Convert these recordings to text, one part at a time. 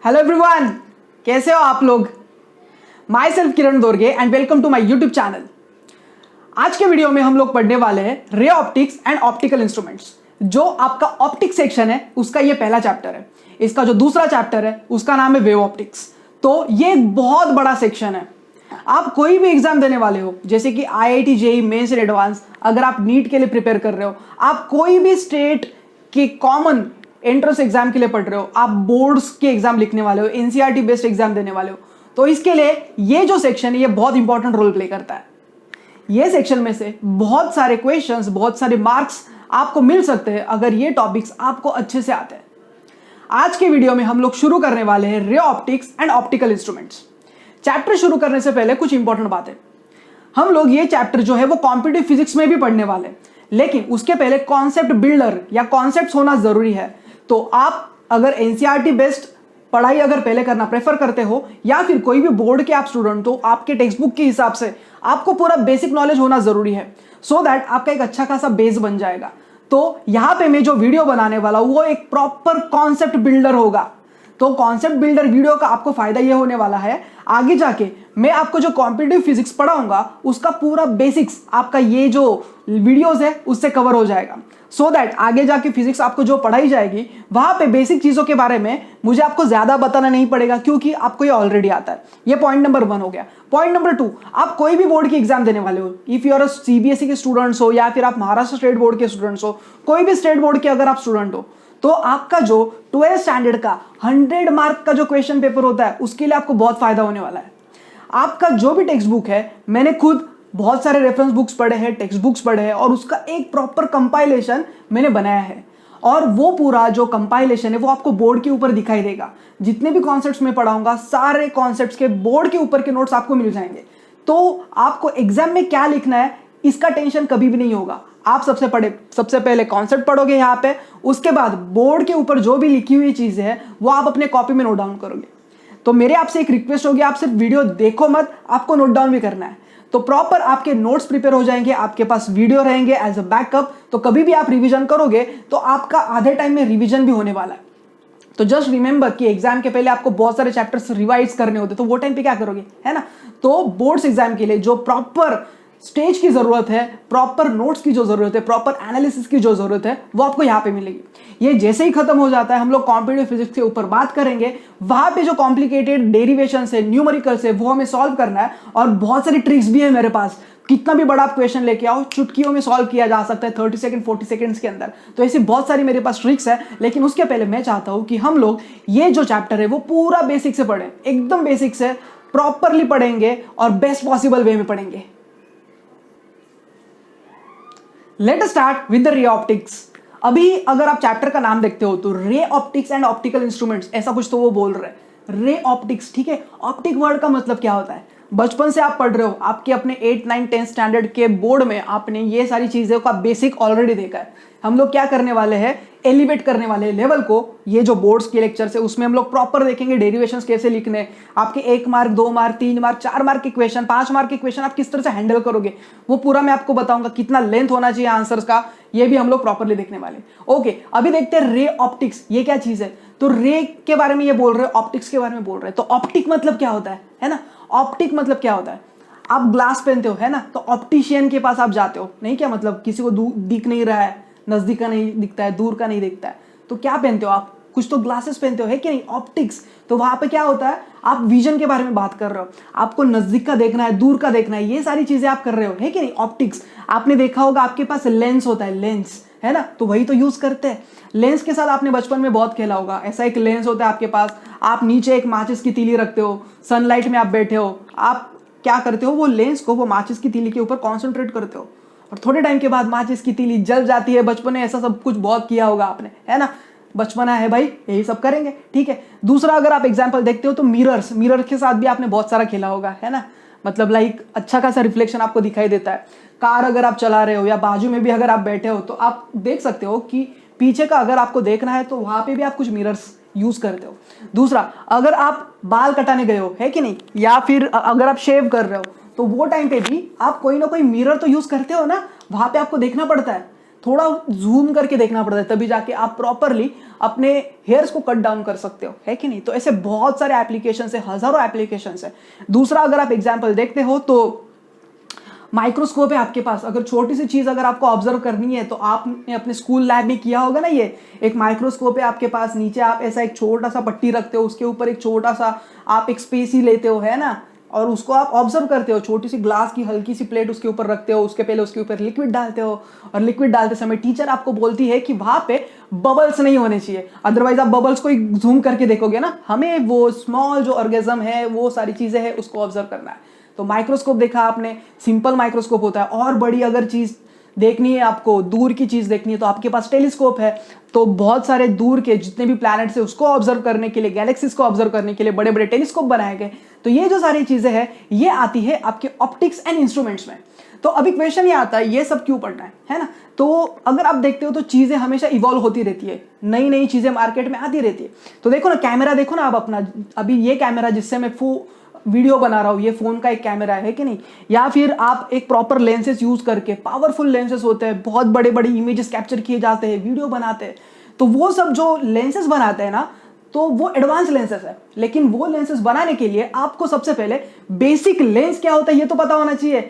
Hello everyone, कैसे हो आप लोग। Myself Kiran Dorge and welcome to my YouTube channel. आज के वीडियो में हम लोग पढ़ने वाले हैं ray optics and optical instruments. जो आपका ऑप्टिक्स सेक्शन है उसका ये पहला चैप्टर है। इसका जो दूसरा चैप्टर है उसका नाम है वेव ऑप्टिक्स। तो ये एक बहुत बड़ा सेक्शन है। आप कोई भी एग्जाम देने वाले हो, जैसे कि IIT JEE mains and advance, अगर आप नीट के लिए प्रिपेयर कर रहे हो, आप कोई भी स्टेट के कॉमन एंट्रेंस एग्जाम के लिए पढ़ रहे हो, आप बोर्ड्स के एग्जाम लिखने वाले हो, NCERT बेस्ड एग्जाम देने वाले हो, तो इसके लिए ये जो सेक्शन है ये बहुत इंपॉर्टेंट रोल प्ले करता है। ये सेक्शन में से बहुत सारे क्वेश्चंस, बहुत सारे मार्क्स आपको मिल सकते हैं अगर ये टॉपिक्स आपको अच्छे से आते हैं। आज के वीडियो में हम लोग शुरू करने वाले हैं ray optics and optical instruments. Chapter शुरू करने से पहले कुछ इंपॉर्टेंट बातें। हम लोग ये चैप्टर जो है वो कॉम्पिटिटिव फिजिक्स में भी पढ़ने वाले, लेकिन उसके पहले कॉन्सेप्ट बिल्डर या कॉन्सेप्ट्स होना जरूरी है। तो आप अगर NCERT बेस्ड पढ़ाई अगर पहले करना प्रेफर करते हो या फिर कोई भी बोर्ड के आप स्टूडेंट हो, आपके टेक्स्ट बुक के हिसाब से आपको पूरा बेसिक नॉलेज होना जरूरी है, सो दैट आपका एक अच्छा खासा बेस बन जाएगा। तो यहां पे मैं जो वीडियो बनाने वाला हूं वो एक प्रॉपर कॉन्सेप्ट बिल्डर होगा। तो कॉन्सेप्ट बिल्डर वीडियो का आपको फायदा ये होने वाला है, आगे जाके मैं आपको जो कॉम्पिटिटिव फिजिक्स पढ़ाऊंगा उसका पूरा बेसिक्स आपका ये जो वीडियोस है उससे कवर हो जाएगा, सो दैट आगे जाके फिजिक्स आपको जो पढ़ाई जाएगी वहां पे बेसिक चीजों के बारे में मुझे आपको ज्यादा बताना नहीं पड़ेगा, क्योंकि आपको ये ऑलरेडी आता है। ये पॉइंट नंबर 1 हो गया। पॉइंट नंबर 2, आप कोई भी बोर्ड की एग्जाम देने वाले हो, इफ यू आर CBSE के स्टूडेंट्स हो या फिर आप महाराष्ट्र स्टेट बोर्ड के स्टूडेंट्स हो, कोई भी स्टेट बोर्ड के अगर आप स्टूडेंट हो, तो आपका जो 12th स्टैंडर्ड का 100 मार्क का जो क्वेश्चन पेपर होता है उसके लिए आपको बहुत फायदा होने वाला है। आपका जो भी टेक्स्ट बुक है, मैंने खुद बहुत सारे रेफरेंस बुक्स पढ़े हैं, टेक्स्ट बुक्स पढ़े हैं, और उसका एक प्रॉपर कंपाइलेशन मैंने बनाया है, और वो पूरा जो कंपाइलेशन है वो आपको बोर्ड के ऊपर दिखाई देगा। जितने भी कॉन्सेप्ट्स मैं पढ़ाऊंगा सारे कॉन्सेप्ट्स के बोर्ड के ऊपर के नोट्स आपको मिल जाएंगे। तो आपको एग्जाम में क्या लिखना है इसका टेंशन कभी भी नहीं होगा। आप सबसे पहले कॉन्सेप्ट पढ़ोगे यहाँ पे, उसके बाद बोर्ड के ऊपर जो भी लिखी हुई चीजें है वो आप अपने कॉपी में नोट डाउन करोगे। तो मेरे आपसे एक रिक्वेस्ट होगी, आप सिर्फ वीडियो देखो मत, आपको नोट डाउन भी करना है। तो प्रॉपर आपके नोट्स प्रिपेयर हो जाएंगे, आपके पास वीडियो रहेंगे एज अ बैकअप, तो कभी भी आप रिवीजन करोगे तो आपका आधे टाइम में रिवीजन भी होने वाला है। तो जस्ट रिमेंबर कि एग्जाम के पहले आपको बहुत सारे चैप्टर्स रिवाइज करने होते, तो वो टाइम पे क्या करोगे, है ना। तो बोर्ड्स एग्जाम के लिए जो प्रॉपर स्टेज की जरूरत है, प्रॉपर नोट्स की जो जरूरत है, प्रॉपर एनालिसिस की जो जरूरत है, वो आपको यहाँ पे मिलेगी। ये जैसे ही खत्म हो जाता है हम लोग कॉम्पिटिटिव फिजिक्स के ऊपर बात करेंगे। वहां पे जो कॉम्प्लिकेटेड डेरिवेशंस है, न्यूमेरिकल्स है, वो हमें सॉल्व करना है, और बहुत सारी ट्रिक्स भी है मेरे पास। कितना भी बड़ा आप क्वेश्चन लेके आओ, चुटकियों में सॉल्व किया जा सकता है 30 सेकंड 40 सेकंड्स के अंदर। तो ऐसी बहुत सारी मेरे पास ट्रिक्स है, लेकिन उसके पहले मैं चाहता हूं कि हम लोग ये जो चैप्टर है वो पूरा बेसिक से पढ़ें, एकदम बेसिक से प्रॉपरली पढ़ेंगे और बेस्ट पॉसिबल वे में पढ़ेंगे। Let us start with the ray optics. अभी अगर आप चैप्टर का नाम देखते हो तो ray optics and optical instruments ऐसा कुछ तो वो बोल रहे हैं, रे ऑप्टिक्स, ठीक है। ऑप्टिक वर्ड का मतलब क्या होता है, बचपन से आप पढ़ रहे हो, आपके अपने 8, 9, 10 स्टैंडर्ड के बोर्ड में आपने ये सारी चीजों का बेसिक ऑलरेडी देखा है। हम लोग क्या करने वाले हैं, एलिवेट करने वाले हैं लेवल को। ये जो बोर्ड्स के लेक्चर है उसमें हम लोग प्रॉपर देखेंगे डेरिवेशंस कैसे लिखने, आपके 1 मार्क 2 मार्क 3 मार्क 4 मार्क के क्वेश्चन, 5 मार्क के क्वेश्चन आप किस तरह से हैंडल करोगे वो पूरा मैं आपको बताऊंगा। कितना लेंथ होना चाहिए आंसर्स का, ये भी हम लोग प्रॉपरली देखने वाले। ओके, अभी देखते हैं रे ऑप्टिक्स ये क्या चीज है। तो रे के बारे में ये बोल रहे हैं, ऑप्टिक्स के बारे में बोल रहे हैं। तो ऑप्टिक मतलब क्या होता है ना। ऑप्टिक मतलब क्या होता है, आप ग्लास पहनते हो, है ना, तो ऑप्टिशियन के पास आप जाते हो, नहीं क्या मतलब किसी को दिख नहीं रहा है, नजदीक का नहीं दिखता है, दूर का नहीं दिखता है, तो क्या पहनते हो आप, कुछ तो ग्लासेस पहनते हो, है कि नहीं, ऑप्टिक्स। तो वहां पे क्या होता है, आप विजन के बारे में बात कर रहे हो, आपको नजदीक का देखना है, दूर का देखना है, ये सारी चीजें आप कर रहे हो, है कि नहीं, ऑप्टिक्स। आपने देखा होगा आपके पास लेंस होता है, लेंस, है ना, तो वही तो यूज करते हैं। लेंस के साथ आपने बचपन में बहुत खेला होगा। ऐसा एक लेंस होता है आपके पास, आप नीचे एक माचिस की तीली रखते हो, सनलाइट में आप बैठे हो, आप क्या करते हो, वो लेंस को वो माचिस की तीली के ऊपर कॉन्सेंट्रेट करते हो, और थोड़े टाइम के बाद माचिस की तीली जल जाती है। बचपन में ऐसा सब कुछ बहुत किया होगा आपने, है ना, बचपना है भाई, यही सब करेंगे, ठीक है। दूसरा अगर आप एग्जांपल देखते हो तो मिरर के साथ भी आपने बहुत सारा खेला होगा, है ना, मतलब लाइक अच्छा खासा रिफ्लेक्शन आपको दिखाई देता है। कार अगर आप चला रहे हो या बाजू में भी अगर आप बैठे हो तो आप देख सकते हो कि पीछे का अगर आपको देखना है तो वहां पे भी आप कुछ मिरर्स यूज करते हो। दूसरा, अगर आप बाल कटाने गए हो, है कि नहीं, या फिर अगर आप शेव कर रहे हो, तो वो टाइम पे भी आप कोई ना कोई मिरर तो यूज करते हो ना, वहां पे आपको देखना पड़ता है। थोड़ा जूम करके देखना पड़ता है, तभी जाके आप प्रॉपरली अपने हेयर्स को कट डाउन कर सकते हो, है कि नहीं। तो ऐसे बहुत सारे एप्लीकेशंस है, हजारों एप्लीकेशंस है। दूसरा अगर आप एग्जांपल देखते हो तो माइक्रोस्कोप है आपके पास। अगर छोटी सी चीज अगर आपको ऑब्जर्व करनी है तो आपने अपने स्कूल लैब में किया होगा ना, ये एक माइक्रोस्कोप है आपके पास, नीचे आप ऐसा एक छोटा सा पट्टी रखते हो, उसके ऊपर एक छोटा सा आप एक स्पेस ही लेते हो, है ना, और उसको आप ऑब्जर्व करते हो। छोटी सी ग्लास की हल्की सी प्लेट उसके ऊपर रखते हो, उसके पहले उसके ऊपर लिक्विड डालते हो, और लिक्विड डालते समय टीचर आपको बोलती है कि वहां पे बबल्स नहीं होने चाहिए, अदरवाइज आप बबल्स को जूम करके देखोगे ना। हमें वो स्मॉल जो ऑर्गेजम है, वो सारी चीजें हैं, उसको ऑब्जर्व करना है। तो माइक्रोस्कोप देखा आपने, सिंपल माइक्रोस्कोप होता है। और बड़ी अगर चीज देखनी है आपको, दूर की चीज देखनी है, तो आपके पास टेलीस्कोप है। तो बहुत सारे दूर के जितने भी प्लैनेट्स है उसको ऑब्जर्व करने के लिए, गैलेक्सीज को ऑब्जर्व करने के लिए बड़े बड़े टेलीस्कोप बनाए गए। तो ये जो सारी चीजें हैं ये आती है आपके ऑप्टिक्स एंड इंस्ट्रूमेंट्स में। तो अभी क्वेश्चन ये आता है, ये सब क्यों पढ़ना है ना। तो अगर आप देखते हो तो चीजें हमेशा इवॉल्व होती रहती है, नई नई चीजें मार्केट में आती रहती है। तो देखो ना, कैमरा देखो ना आप अपना, अभी ये कैमरा जिससे मैं वीडियो बना रहा हूं, ये फोन का एक कैमरा है कि नहीं। या फिर आप एक प्रॉपर लेंसेज यूज करके, पावरफुल लेंसेज होते हैं, बहुत बड़े बड़े इमेजेस कैप्चर किए जाते हैं, वीडियो बनाते हैं। तो वो सब जो लेंसेज बनाते हैं ना, तो वो एडवांस लेंसेज है। लेकिन वो लेंसेज बनाने के लिए आपको सबसे पहले बेसिक लेंस क्या होता है ये तो पता होना चाहिए,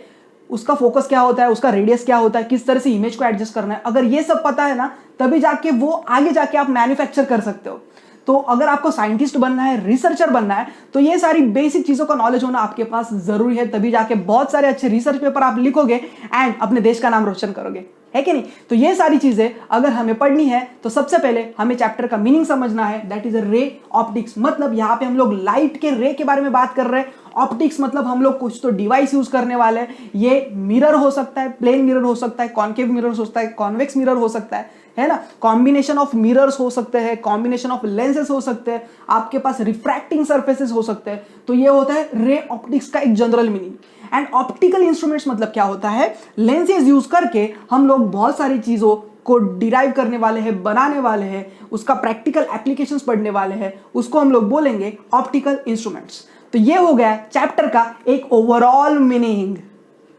उसका फोकस क्या होता है, उसका रेडियस क्या होता है, किस तरह से इमेज को एडजस्ट करना है। अगर ये सब पता है ना, तभी जाके वो आगे जाके आप मैन्युफैक्चर कर सकते हो। तो अगर आपको साइंटिस्ट बनना है, रिसर्चर बनना है, तो ये सारी बेसिक चीजों का नॉलेज होना आपके पास जरूरी है। तभी जाके बहुत सारे अच्छे रिसर्च पेपर आप लिखोगे एंड अपने देश का नाम रोशन करोगे, है कि नहीं। तो ये सारी चीजें अगर हमें पढ़नी है तो सबसे पहले हमें चैप्टर का मीनिंग समझना है, दैट इज रे ऑप्टिक्स। मतलब यहाँ पे हम लोग लाइट के रे के बारे में बात कर रहे हैं। ऑप्टिक्स मतलब हम लोग कुछ तो डिवाइस यूज करने वाले हैं। ये मिरर हो सकता है, प्लेन मिरर हो सकता है, कॉन्केव मिरर हो सकता है, कॉन्वेक्स मिरर हो सकता है ना। कॉम्बिनेशन ऑफ मिरर्स हो सकते हैं, कॉम्बिनेशन ऑफ लेंसेज हो सकते हैं, आपके पास रिफ्रैक्टिंग सरफेसेस हो सकते हैं। तो ये होता है रे ऑप्टिक्स का एक general meaning. And optical instruments मतलब क्या होता है, लेंसेज यूज करके हम लोग बहुत सारी चीजों को डिराइव करने वाले हैं, बनाने वाले हैं, उसका प्रैक्टिकल एप्लीकेशंस पढ़ने वाले हैं, उसको हम लोग बोलेंगे ऑप्टिकल इंस्ट्रूमेंट्स। तो ये हो गया चैप्टर का एक overall meaning.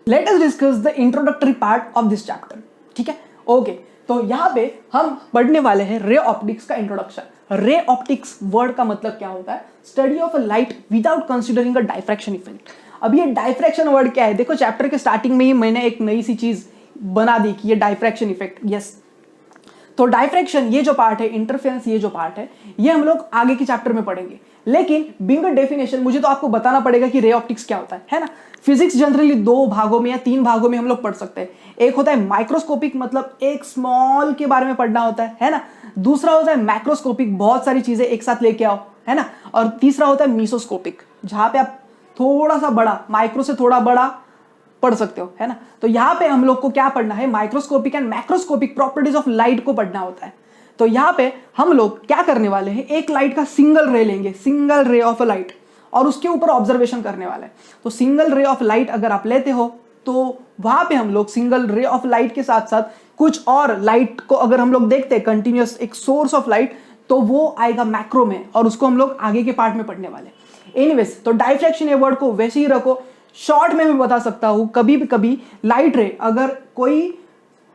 Late us discuss the introductory part of this chapter, ठीक है। ओके, तो यहां पे हम पढ़ने वाले हैं रे ऑप्टिक्स का इंट्रोडक्शन। रे ऑप्टिक्स वर्ड का मतलब क्या होता है, study of a light without considering a diffraction effect. अब ये डाइफ्रैक्शन वर्ड क्या है, देखो चैप्टर के स्टार्टिंग में ही मैंने एक नई सी चीज बना दी कि ये डाइफ्रैक्शन इफेक्ट। यस, तो डाइफ्रैक्शन ये जो पार्ट है, इंटरफेरेंस ये जो पार्ट है, ये हम लोग आगे के चैप्टर में पढ़ेंगे। लेकिन बिंग डेफिनेशन मुझे तो आपको बताना पड़ेगा कि रे ऑप्टिक्स क्या होता है ना। फिजिक्स जनरली दो भागों में या तीन भागों में हम लोग पढ़ सकते हैं। एक होता है माइक्रोस्कोपिक, मतलब एक स्मॉल के बारे में पढ़ना होता है ना। दूसरा होता है मैक्रोस्कोपिक, बहुत सारी चीजें एक साथ लेके आओ, है ना। और तीसरा होता है मीसोस्कोपिक, जहां पे आप थोड़ा सा बड़ा, माइक्रो से थोड़ा बड़ा पढ़ सकते हो, है ना। तो यहां पे हम लोग को क्या पढ़ना है, microscopic and macroscopic properties of light को पढ़ना होता है। तो यहां पे हम लोग क्या करने वाले हैं, एक लाइट का सिंगल रे लेंगे, single ray of a light, और उसके ऊपर ऑब्जर्वेशन करने वाले हैं। तो सिंगल रे ऑफ लाइट अगर आप लेते हो तो वहां पे हम लोग सिंगल रे ऑफ लाइट के साथ साथ कुछ और लाइट को अगर हम लोग देखते हैं, कंटिन्यूअस एक सोर्स ऑफ लाइट, तो वो आएगा मैक्रो में, और उसको हम लोग आगे के पार्ट में पढ़ने वाले। एनीवेज, तो डाइफ्रैक्शन ये वर्ड को वैसे ही रखो। शॉर्ट में मैं बता सकता हूं, कभी भी कभी लाइट रे अगर कोई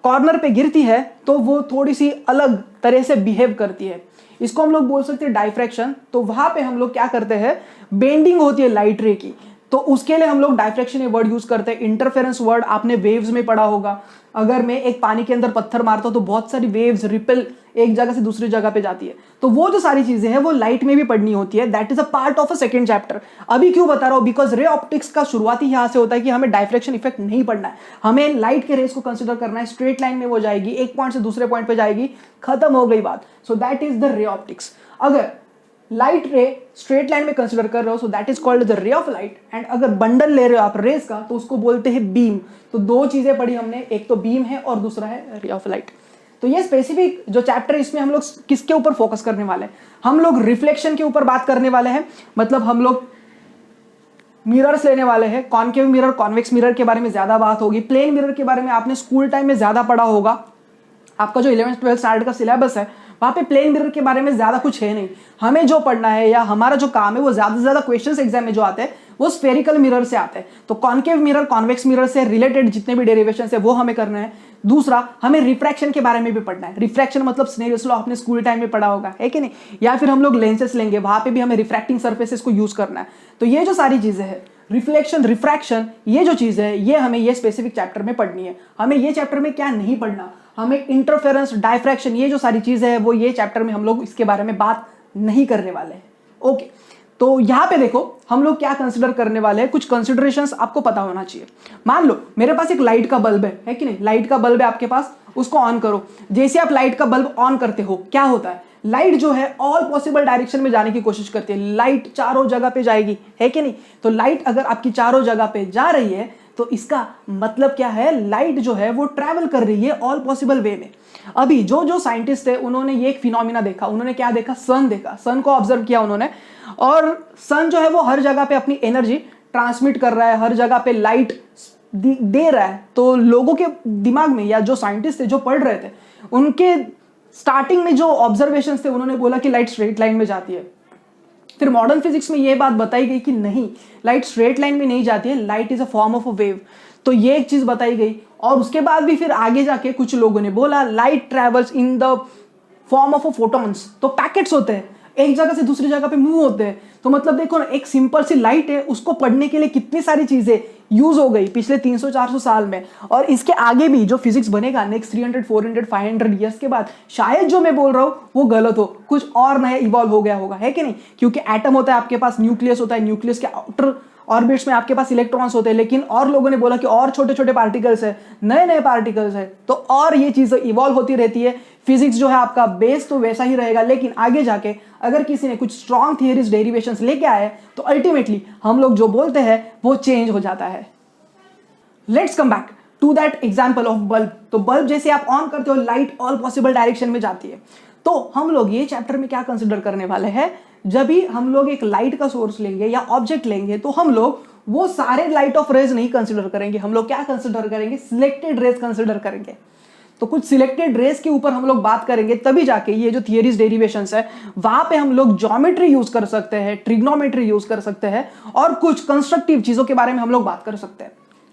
कॉर्नर पे गिरती है तो वो थोड़ी सी अलग तरह से बिहेव करती है, इसको हम लोग बोल सकते हैं डाइफ्रैक्शन। तो वहां पे हम लोग क्या करते हैं, बेंडिंग होती है लाइट रे की, तो उसके लिए हम लोग डाइफ्रैक्शन ये वर्ड यूज करते हैं। इंटरफेरेंस वर्ड आपने वेव्स में पढ़ा होगा। अगर मैं एक पानी के अंदर पत्थर मारता हूं तो बहुत सारी वेव्स, रिपल एक जगह से दूसरी जगह पे जाती है। तो वो जो सारी चीजें हैं वो लाइट में भी पढ़नी होती है। That is a part of a second chapter. अभी क्यों बता रहा हूं, बिकॉज रे ऑप्टिक्स का शुरुआती यहां से होता है कि हमें डाइफ्रैक्शन इफेक्ट नहीं पढ़ना है, हमें लाइट के रेस को कंसिडर करना है। स्ट्रेट लाइन में वो जाएगी, एक पॉइंट से दूसरे पॉइंट पे जाएगी, खत्म हो गई बात। So that is the ray optics. अगर लाइट रे स्ट्रेट लाइन में कंसिडर कर रहे हो, so that is called the ray of light. And अगर बंडल ले रहे हो आप रेस का, तो उसको बोलते हैं बीम। तो दो चीजें पढ़ी हमने, एक तो बीम है और दूसरा है रे ऑफ लाइट। तो ये स्पेसिफिक जो चैप्टर है इसमें हम लोग किसके ऊपर फोकस करने वाले हैं, हम लोग रिफ्लेक्शन के ऊपर बात करने वाले हैं। मतलब हम लोग मिरर्स लेने वाले हैं, कॉनकेव मिरर, कॉन्वेक्स मिरर के बारे में ज्यादा बात होगी। प्लेन मिरर के बारे में आपने स्कूल टाइम में ज्यादा पढ़ा होगा। आपका जो 11th 12th स्टैंडर्ड का सिलेबस है वहां पे प्लेन मिरर के बारे में ज्यादा कुछ है नहीं। हमें जो पढ़ना है या हमारा जो काम है वो ज्यादा से ज्यादा क्वेश्चंस एग्जाम में जो आते हैं वो स्फेरिकल मिरर से आते हैं। तो कॉन्केव मिरर कॉन्वेक्स मिरर से रिलेटेड जितने भी डेरिवेशन है वो हमें करना है। दूसरा, हमें रिफ्रैक्शन के बारे में भी पढ़ना है। रिफ्रैक्शन मतलब स्नेल्स लॉ आपने स्कूल टाइम में पढ़ा होगा, है कि नहीं? या फिर हम लोग लेंसेस लेंगे, वहां पे भी हमें रिफ्रैक्टिंग सर्फेसेस को यूज करना है। तो ये जो सारी चीजें हैं, रिफ्लेक्शन, रिफ्रैक्शन, ये जो चीज है ये हमें ये स्पेसिफिक चैप्टर में पढ़नी है। हमें ये चैप्टर में क्या नहीं पढ़ना, हमें इंटरफेरेंस, डायफ्रैक्शन, ये जो सारी चीजें है वो ये चैप्टर में हम लोग इसके बारे में बात नहीं करने वाले हैं। ओके, तो यहां पे देखो हम लोग क्या कंसिडर करने वाले हैं, कुछ कंसिडरेशंस आपको पता होना चाहिए। मान लो मेरे पास एक लाइट का बल्ब है कि नहीं? लाइट का बल्ब है आपके पास, उसको ऑन करो। जैसे आप लाइट का बल्ब ऑन करते हो क्या होता है? लाइट जो है ऑल पॉसिबल डायरेक्शन में जाने की कोशिश करती है। लाइट चारों जगह पे जाएगी, है कि नहीं? तो लाइट अगर आपकी चारों जगह पे जा रही है तो इसका मतलब क्या है? लाइट जो है वो ट्रैवल कर रही है ऑल पॉसिबल वे में। अभी जो साइंटिस्ट है उन्होंने ये एक फिनोमिना देखा। उन्होंने क्या देखा? सन देखा। सन को ऑब्जर्व किया उन्होंने, और सन जो है वो हर जगह पे अपनी एनर्जी ट्रांसमिट कर रहा है, हर जगह पे लाइट दे रहा है। तो लोगों के दिमाग में, या जो साइंटिस्ट थे जो पढ़ रहे थे, उनके स्टार्टिंग में जो ऑब्जर्वेशंस थे उन्होंने बोला कि लाइट स्ट्रेट लाइन में जाती है। फिर मॉडर्न फिजिक्स में यह बात बताई गई कि नहीं, लाइट स्ट्रेट लाइन में नहीं जाती है, light is a form of a wave. तो ये एक चीज बताई गई। और उसके बाद भी फिर आगे जाके कुछ लोगों ने बोला light travels in the form of a photons. तो पैकेट्स होते हैं, एक जगह से दूसरी जगह पे मूव होते हैं। तो मतलब देखो ना, एक सिंपल सी लाइट है, उसको पढ़ने के लिए कितनी सारी चीजें यूज हो गई पिछले 300-400 साल में। और इसके आगे भी जो फिजिक्स बनेगा नेक्स्ट 300, 400, 500 ईयर्स के बाद, शायद जो मैं बोल रहा हूं वो गलत हो, कुछ और नया इवॉल्व हो गया होगा, है कि नहीं? क्योंकि एटम होता है, आपके पास न्यूक्लियस होता है, न्यूक्लियस के आउटर ऑर्बिट्स में आपके पास इलेक्ट्रॉन्स होते हैं, लेकिन और लोगों ने बोला कि और छोटे छोटे पार्टिकल्स है, नए नए पार्टिकल्स है। तो और ये चीजें इवॉल्व होती रहती है। फिजिक्स जो है आपका बेस तो वैसा ही रहेगा, लेकिन आगे जाके अगर किसी ने कुछ स्ट्रॉन्ग थियरीज, डेरिवेशंस लेके आए तो अल्टीमेटली हम लोग जो बोलते हैं वो चेंज हो जाता है। Let's come back to that example of bulb. तो बल्ब जैसे आप ऑन करते हो, लाइट ऑल पॉसिबल डायरेक्शन में जाती है। तो हम लोग ये चैप्टर में क्या कंसिडर करने वाले हैं? जब भी हम लोग एक लाइट का सोर्स लेंगे या ऑब्जेक्ट लेंगे तो हम लोग वो सारे लाइट ऑफ रेज नहीं कंसिडर करेंगे। हम लोग क्या कंसिडर करेंगे? सिलेक्टेड रेज कंसिडर करेंगे। तो कुछ सिलेक्टेड रेज के ऊपर हम लोग बात करेंगे, तभी जाके ये जो थियरीज, डेरिवेशंस है वहां पे हम लोग ज्योमेट्री यूज कर सकते हैं, ट्रिग्नोमेट्री यूज कर सकते हैं, और कुछ कंस्ट्रक्टिव चीजों के बारे में हम लोग बात कर सकते हैं।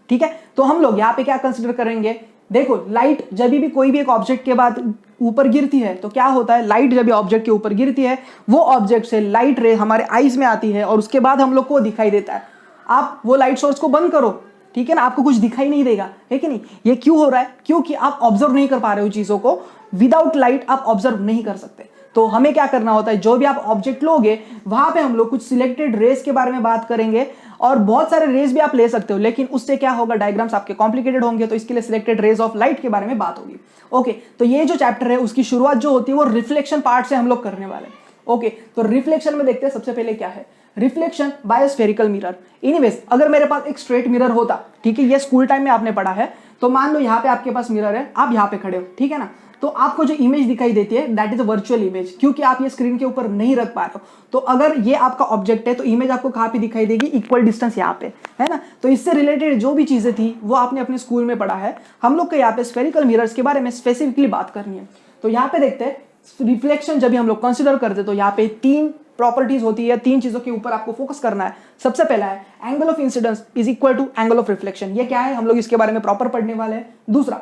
ठीक है, तो हम लोग यहाँ पे क्या कंसिडर करेंगे? देखो, लाइट जब भी कोई भी एक ऑब्जेक्ट के बाद ऊपर गिरती है तो क्या होता है? लाइट जब भी ऑब्जेक्ट के ऊपर गिरती है, वो ऑब्जेक्ट से लाइट रे हमारे आईज में आती है और उसके बाद हम लोग को दिखाई देता है। आप वो लाइट सोर्स को बंद करो, ठीक है ना, आपको कुछ दिखाई नहीं देगा, है कि नहीं? ये क्यों हो रहा है? क्योंकि आप ऑब्जर्व नहीं कर पा रहे हो चीजों को। विदाउट लाइट आप ऑब्जर्व नहीं कर सकते। तो हमें क्या करना होता है? जो भी आप ऑब्जेक्ट लोगे वहां पे हम लोग कुछ सिलेक्टेड रेस के बारे में बात करेंगे, और बहुत सारे रेस भी आप ले सकते हो, लेकिन उससे क्या होगा? डायग्राम्स आपके कॉम्प्लिकेटेड होंगे, तो इसके लिए सिलेक्टेड रेस ऑफ लाइट के बारे में बात होगी। ओके, तो ये जो चैप्टर है उसकी शुरुआत जो होती है वो रिफ्लेक्शन पार्ट से हम लोग करने वाले हैं। ओके, तो रिफ्लेक्शन में देखते हैं सबसे पहले क्या है। Reflection by spherical mirror. Anyways, अगर मेरे पास एक स्ट्रेट मिरर होता, ठीक है, ये स्कूल टाइम में आपने पढ़ा है, तो मान लो यहाँ पे आपके पास मिरर है, आप यहाँ पे खड़े हो, ठीक है ना, तो आपको जो इमेज दिखाई देती है that is a virtual image, क्योंकि आप ये स्क्रीन के ऊपर नहीं रख पा रहे हो। तो अगर ये आपका ऑब्जेक्ट है तो इमेज आपको कहाँ पे दिखाई देगी? इक्वल डिस्टेंस यहाँ पे, है ना। तो इससे रिलेटेड जो भी चीजें थी वो आपने अपने स्कूल में पढ़ा है। हम लोग को यहाँ पे स्फेरिकल मिरर्स के बारे में स्पेसिफिकली बात करनी है। तो यहाँ पे देखते हैं रिफ्लेक्शन जब भी हम लोग कंसिडर करते तो यहाँ पे 3 प्रॉपर्टीज होती है, 3 चीजों के ऊपर आपको फोकस करना है। सबसे पहला है angle of incidence is equal to angle of reflection. ये क्या है? हम लोग इसके बारे में प्रॉपर पढ़ने वाले हैं। दूसरा,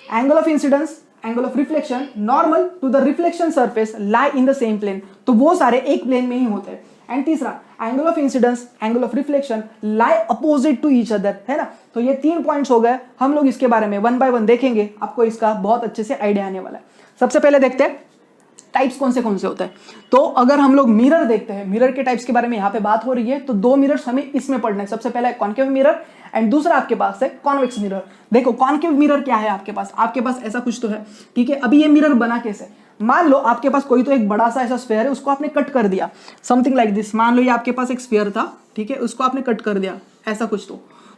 angle of incidence, angle of reflection normal to the reflection surface lie in the same plane. तो वो सारे एक प्लेन में ही होते हैं। एंड तीसरा, angle of incidence, angle of reflection lie opposite to each other, है ना। तो ये 3 पॉइंट्स हो गए। हम लोग इसके बारे में 1 बाय 1 देखेंगे, आपको इसका बहुत अच्छे से आइडिया आने वाला है। सबसे पहले देखते हैं टाइप्स कौन से होते हैं। तो अगर हम लोग मिरर देखते हैं, मिरर के टाइप्स के बारे में यहाँ पे बात हो रही है, तो 2 मिरर्स हमें इसमें पढ़ना है। सबसे पहला है कॉन्केव मिरर एंड दूसरा आपके पास है कॉन्वेक्स मिरर। देखो कॉन्केव मिरर क्या है आपके पास ऐसा कुछ तो है, ठीक है। अभी ये मिरर बना कैसे? मान लो आपके पास कोई तो एक बड़ा सा ऐसा स्फेयर है, उसको आपने कट कर दिया, समथिंग लाइक दिस। मान लो ये आपके पास एक स्फेयर था, ठीक है, उसको आपने कट कर दिया, ऐसा कुछ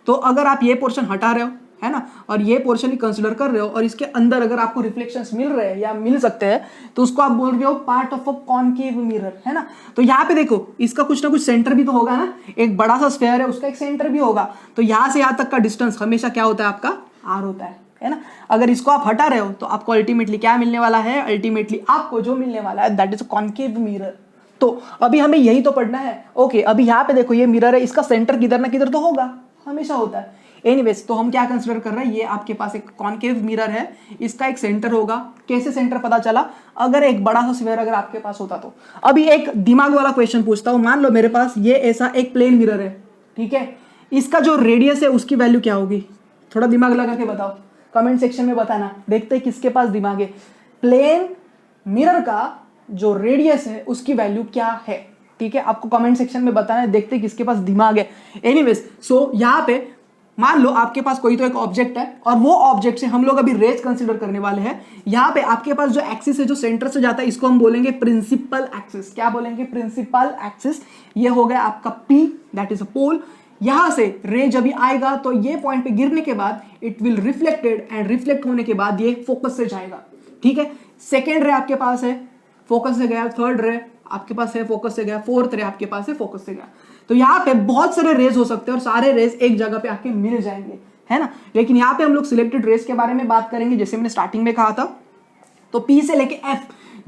तो अगर आप ये पोर्शन हटा रहे हो, है ना, और ये पोर्शन ही कंसिडर कर रहे हो, और इसके अंदर अगर आपको रिफ्लेक्शंस मिल रहे हैं या मिल सकते हैं, तो उसको आप बोल रहे हो part of a concave mirror, है ना। तो यहाँ पे देखो, इसका कुछ ना कुछ सेंटर भी तो होगा ना। एक बड़ा सा स्फेयर है, उसका एक सेंटर भी होगा। तो यहाँ से यहाँ तक का डिस्टेंस हमेशा क्या होता है? आपका आर होता है ना। अगर इसको आप हटा रहे हो तो आपको अल्टीमेटली क्या मिलने वाला है? अल्टीमेटली आपको जो मिलने वाला है that is a concave mirror. तो अभी हमें यही तो पढ़ना है। ओके, अभी यहाँ पे देखो ये मिरर है, इसका सेंटर किधर ना किधर तो होगा, हमेशा होता है। एनीवेज, तो हम क्या कंसिडर कर रहे हैं, ये आपके पास एक कॉन्केव मिरर है, इसका एक सेंटर होगा। कैसे सेंटर पता चला? अगर एक बड़ा सा स्फीयर अगर आपके पास होता तो। अभी एक दिमाग वाला क्वेश्चन पूछता हूं, मान लो मेरे पास ये ऐसा एक प्लेन मिरर है, ठीक है, इसका जो रेडियस है उसकी वैल्यू क्या होगी? थोड़ा दिमाग लगा के बताओ, कमेंट सेक्शन में बताना, देखते हैं किसके पास दिमाग है। प्लेन मिरर का जो रेडियस है उसकी वैल्यू क्या है, ठीक है, आपको कमेंट सेक्शन में बताना है, देखते हैं किसके पास दिमाग है। एनीवेज, सो यहाँ पे मान लो आपके पास कोई तो एक ऑब्जेक्ट है और वो ऑब्जेक्ट से हम लोग अभी रेज कंसीडर करने वाले हैं। यहाँ पे आपके पास जो एक्सिस है, जो सेंटर से जाता है, इसको हम बोलेंगे प्रिंसिपल एक्सिस। क्या बोलेंगे? Principal axis. ये हो गया आपका P, that is a pole. यहां से रे जब भी आएगा तो ये पॉइंट पे गिरने के बाद it will reflected, and reflect होने के बाद ये फोकस से जाएगा, ठीक है। सेकेंड रे आपके पास है, फोकस से गया। थर्ड रे आपके पास है, फोकस से गया। फोर्थ रे आपके पास है, फोकस से गया। तो यहाँ पे बहुत सारे रेज हो सकते हैं और सारे रेज एक जगह पे आके मिल जाएंगे, है ना। लेकिन यहाँ पे हम लोग सिलेक्टेड रेज के बारे में बात करेंगे, जैसे मैंने स्टार्टिंग में कहा था। तो P से लेके F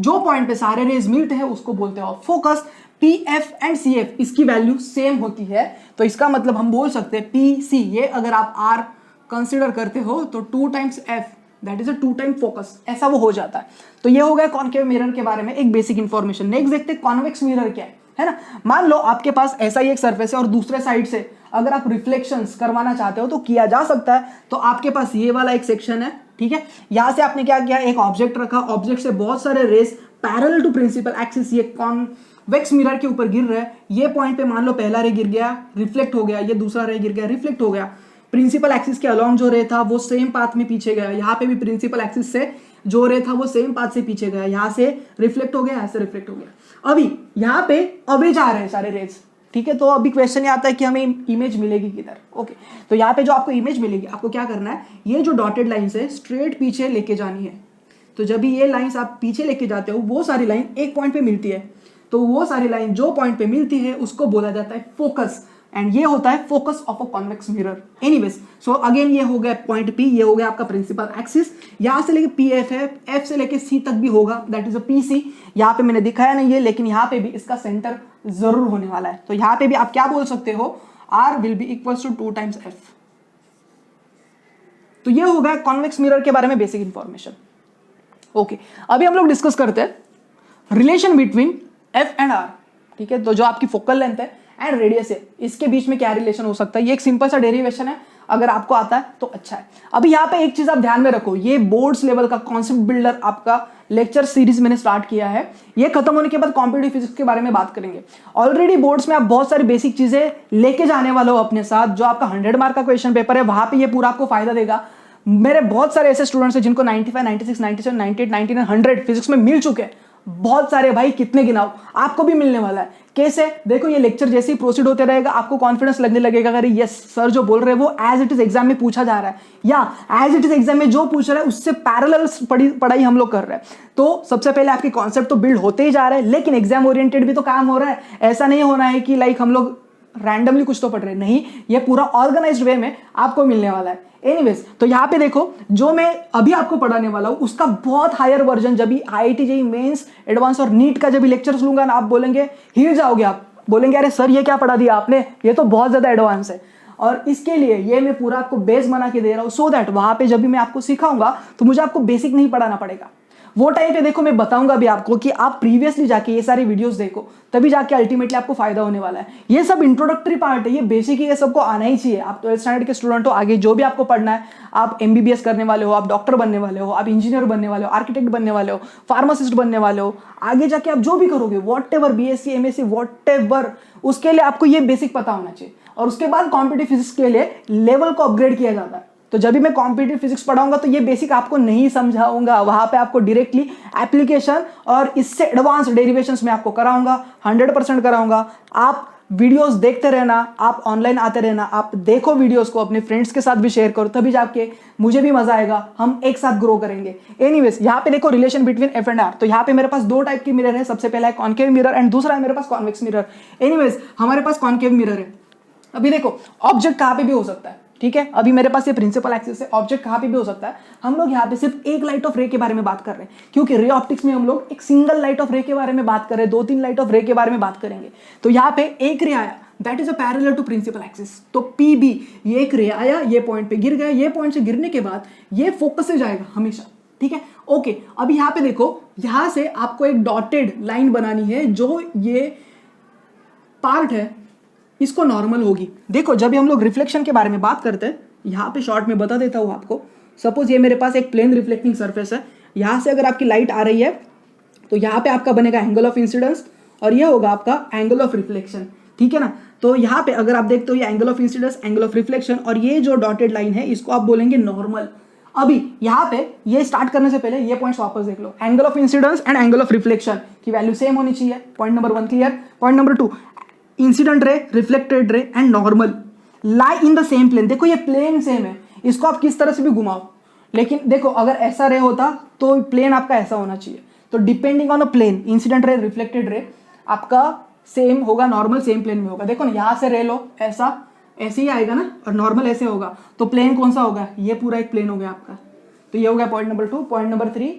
जो पॉइंट पे सारे रेज मिलते हैं उसको बोलते हैं फोकस। PF एंड CF इसकी वैल्यू सेम होती है, तो इसका मतलब हम बोल सकते हैं PC, ये अगर आप R कंसिडर करते हो तो 2 times F, that is a 2 time focus, ऐसा वो हो जाता है। तो ये हो गया कॉन्केव मिरर के बारे में एक बेसिक इंफॉर्मेशन। नेक्स्ट देखते हैं कॉन्वेक्स मिरर क्या है ना। मान लो आपके पास ऐसा ही एक सरफेस है और दूसरे साइड से अगर आप रिफ्लेक्शंस करवाना चाहते हो तो किया जा सकता है। तो आपके पास ये वाला एक सेक्शन है, ठीक है, यहां से आपने क्या किया, एक ऑब्जेक्ट रखा, ऑब्जेक्ट से बहुत सारे rays parallel to principal axis ये कॉन्वेक्स मिरर के ऊपर गिर रहा है। ये पॉइंट पे मान लो पहला रे गिर गया, रिफ्लेक्ट हो गया, ये दूसरा रे गिर गया, रिफ्लेक्ट हो गया। प्रिंसिपल एक्सिस के अलॉन्ग जो रे था वो सेम पाथ में पीछे गया, यहाँ पे भी प्रिंसिपल एक्सिस से जो रे था वो सेम पाथ से पीछे गया, यहाँ से रिफ्लेक्ट हो गया, यहाँ से रिफ्लेक्ट हो गया। अभी यहाँ पे अवे जा रहे हैं सारे रेज, ठीक है। तो अभी क्वेश्चन ये आता है कि हमें इमेज मिलेगी किधर। ओके, तो यहाँ पे जो आपको इमेज मिलेगी, आपको क्या करना है, ये जो डॉटेड लाइन्स है स्ट्रेट पीछे लेके जानी है। तो जब भी ये लाइन्स आप पीछे लेके जाते हो, वो सारी लाइन एक पॉइंट पे मिलती है, तो वो सारी लाइन जो पॉइंट पे मिलती है उसको बोला जाता है फोकस, एंड ये होता है focus of a convex mirror. Anyways, so again ये हो गया पॉइंट P, ये हो गया आपका प्रिंसिपल एक्सिस। यहां से लेके PF है, F से लेके C तक भी होगा, दैट इज अ PC। यहाँ पे मैंने दिखाया नहीं है, लेकिन यहाँ पे भी इसका सेंटर जरूर होने वाला है। तो यहाँ पे भी आप क्या बोल सकते हो, R will be equal to 2 times F। तो ये हो गया कॉन्वेक्स मिरर के बारे में बेसिक इंफॉर्मेशन। ओके, अभी हम लोग डिस्कस करते हैं relation between F and R, ठीक है। तो जो आपकी फोकल लेंथ है एंड रेडियस है, इसके बीच में क्या रिलेशन हो सकता है, ये एक सिंपल सा डेरिवेशन है, अगर आपको आता है तो अच्छा है। अभी यहाँ पे एक चीज आप ध्यान में रखो, ये बोर्ड्स लेवल का कॉन्सेप्ट बिल्डर आपका लेक्चर सीरीज मैंने स्टार्ट किया है। ये खत्म होने के बाद कॉम्पिटिटिव फिजिक्स के बारे में बात करेंगे। ऑलरेडी बोर्ड्स में आप बहुत सारी बेसिक चीजें लेके जाने वाले हो अपने साथ। जो आपका 100 मार्क का क्वेश्चन पेपर है, वहां पे ये पूरा आपको फायदा देगा। मेरे बहुत सारे ऐसे स्टूडेंट्स हैं जिनको 95, 96, 97, 98, 99, 100 फिजिक्स में मिल चुके हैं। बहुत सारे भाई, कितने गिनाओ, आपको भी मिलने वाला है। कैसे? देखो, ये लेक्चर जैसे ही प्रोसीड होते रहेगा आपको कॉन्फिडेंस लगने लगेगा, अरे यस सर जो बोल रहे हैं वो एज इट इज एग्जाम में पूछा जा रहा है, या एज इट इज एग्जाम में जो पूछ रहा है उससे पैरेलल पढ़ाई हम लोग कर रहे हैं। तो सबसे पहले आपके कॉन्सेप्ट तो बिल्ड होते ही जा रहे हैं, लेकिन एग्जाम ओरिएंटेड भी तो काम हो रहा है। ऐसा नहीं होना है कि लाइक हम लोग रैंडमली कुछ तो पढ़ रहे हैं, नहीं, ये पूरा ऑर्गेनाइज्ड वे में आपको मिलने वाला है। एनीवेज, तो यहाँ पे देखो, जो मैं अभी आपको पढ़ाने वाला हूँ उसका बहुत हायर वर्जन, जब भी IIT JEE मेंस एडवांस और नीट का जब भी लेक्चर्स लूंगा ना, आप बोलेंगे, हिल जाओगे, आप बोलेंगे अरे सर ये क्या पढ़ा दिया आपने, ये तो बहुत ज्यादा एडवांस है। और इसके लिए ये मैं पूरा आपको बेस बना के दे रहा हूँ, सो दैट वहां पे जब भी मैं आपको सिखाऊंगा तो मुझे आपको बेसिक नहीं पढ़ाना पड़ेगा। वो टाइम पे देखो मैं बताऊंगा भी आपको कि आप प्रीवियसली जाके ये सारी वीडियोस देखो, तभी जाके अल्टीमेटली आपको फायदा होने वाला है। ये सब इंट्रोडक्टरी पार्ट है, ये बेसिक ही, ये सबको आना ही चाहिए। आप 12th स्टैंडर्ड के स्टूडेंट हो, आगे जो भी आपको पढ़ना है, आप MBBS करने वाले हो, आप डॉक्टर बनने वाले हो, आप इंजीनियर बनने वाले हो, आर्किटेक्ट बनने वाले हो, फार्मासिस्ट बनने वाले हो, आगे जाके आप जो भी करोगे, व्हाटएवर, BSc MSc व्हाटएवर, उसके लिए आपको ये बेसिक पता होना चाहिए। और उसके बाद कॉम्पिटिटिव फिजिक्स के लिए लेवल को अपग्रेड किया जाता है। तो जब भी मैं कॉम्पिटिटिव फिजिक्स पढ़ाऊंगा तो ये बेसिक आपको नहीं समझाऊंगा, वहां पे आपको डायरेक्टली एप्लीकेशन और इससे एडवांस डेरिवेशंस में आपको कराऊंगा, 100% कराऊंगा। आप वीडियोस देखते रहना, आप ऑनलाइन आते रहना, आप देखो वीडियोस को, अपने फ्रेंड्स के साथ भी शेयर करो, तभी जाके मुझे भी मजा आएगा, हम एक साथ ग्रो करेंगे। एनीवेज, यहाँ पे देखो relation between F and R। तो यहाँ पे मेरे पास 2 टाइप की मिरर है, सबसे पहला है कॉन्केव मिरर एंड दूसरा है मेरे पास कॉन्वेक्स मिरर। एनीवेज, हमारे पास कॉन्केव मिरर है। अभी देखो, ऑब्जेक्ट कहाँ पे भी हो सकता है, ठीक है, अभी मेरे पास ये प्रिंसिपल एक्सिस है, ऑब्जेक्ट कहाँ पे भी हो सकता है। हम लोग यहाँ पे सिर्फ एक लाइट ऑफ रे के बारे में बात कर रहे हैं, क्योंकि रे ऑप्टिक्स में हम लोग एक सिंगल लाइट ऑफ रे के बारे में बात कर रहे हैं, 2-3 लाइट ऑफ रे के बारे में बात करेंगे। तो यहाँ पे एक रे आया, that is a parallel to principal axis. तो पी बी, ये एक रे आया, ये पॉइंट पे गिर गया, ये पॉइंट से गिरने के बाद ये फोकस से जाएगा हमेशा, ठीक है। ओके, अभी यहाँ पे देखो, यहाँ से आपको एक डॉटेड लाइन बनानी है, जो ये पार्ट है इसको नॉर्मल होगी। देखो, जब हम लोग रिफ्लेक्शन के बारे में बात करते हैं, यहाँ पे शॉर्ट में बता देता हूँ आपको। सपोज ये मेरे पास एक प्लेन रिफ्लेक्टिंग सरफेस है, यहाँ से अगर आपकी लाइट आ रही है तो यहाँ पे आपका बनेगा एंगल ऑफ इंसिडेंस और ये होगा आपका एंगल ऑफ रिफ्लेक्शन, ठीक है ना। तो यहाँ पे अगर आप देखते हो ये angle of incidence, angle of reflection, और ये जो डॉटेड लाइन है इसको आप बोलेंगे नॉर्मल। अभी यहाँ पे ये स्टार्ट करने से पहले ये पॉइंट्स वापस देख लो, angle of incidence and angle of reflection की वैल्यू सेम होनी चाहिए। Point number 1 clear. Point number 2, incident ray, reflected ray and normal lie in the same plane. देखो ये प्लेन सेम है, इसको आप किस तरह से भी घुमाओ, लेकिन देखो अगर ऐसा रे होता तो प्लेन आपका ऐसा होना चाहिए। तो depending on a plane, incident ray, reflected ray आपका सेम होगा, नॉर्मल सेम प्लेन में होगा। देखो ना, यहाँ से रे लो, ऐसा ऐसे ही आएगा ना, और नॉर्मल ऐसे होगा, तो प्लेन कौन सा होगा, ये पूरा एक प्लेन हो गया आपका। तो ये हो गया point number 2। Point number 3,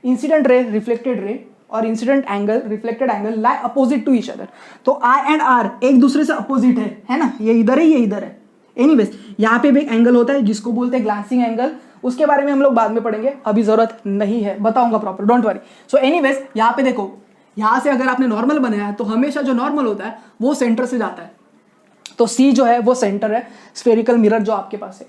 incident ray, reflected ray और incident angle, reflected angle lie opposite to each other. तो आई एंड आर एक दूसरे से अपोजिट है ना, ये इधर है, ये इधर है। एनीवेज, यहाँ पे भी एक एंगल होता है जिसको बोलते हैं ग्लांसिंग एंगल, उसके बारे में हम लोग बाद में पढ़ेंगे, अभी जरूरत नहीं है, बताऊंगा proper, don't worry. So anyways, यहाँ पे देखो, यहाँ से अगर आपने नॉर्मल बनाया है तो हमेशा जो नॉर्मल होता है वो सेंटर से जाता है। तो सी जो है वो सेंटर है, स्फेरिकल मिरर जो आपके पास है।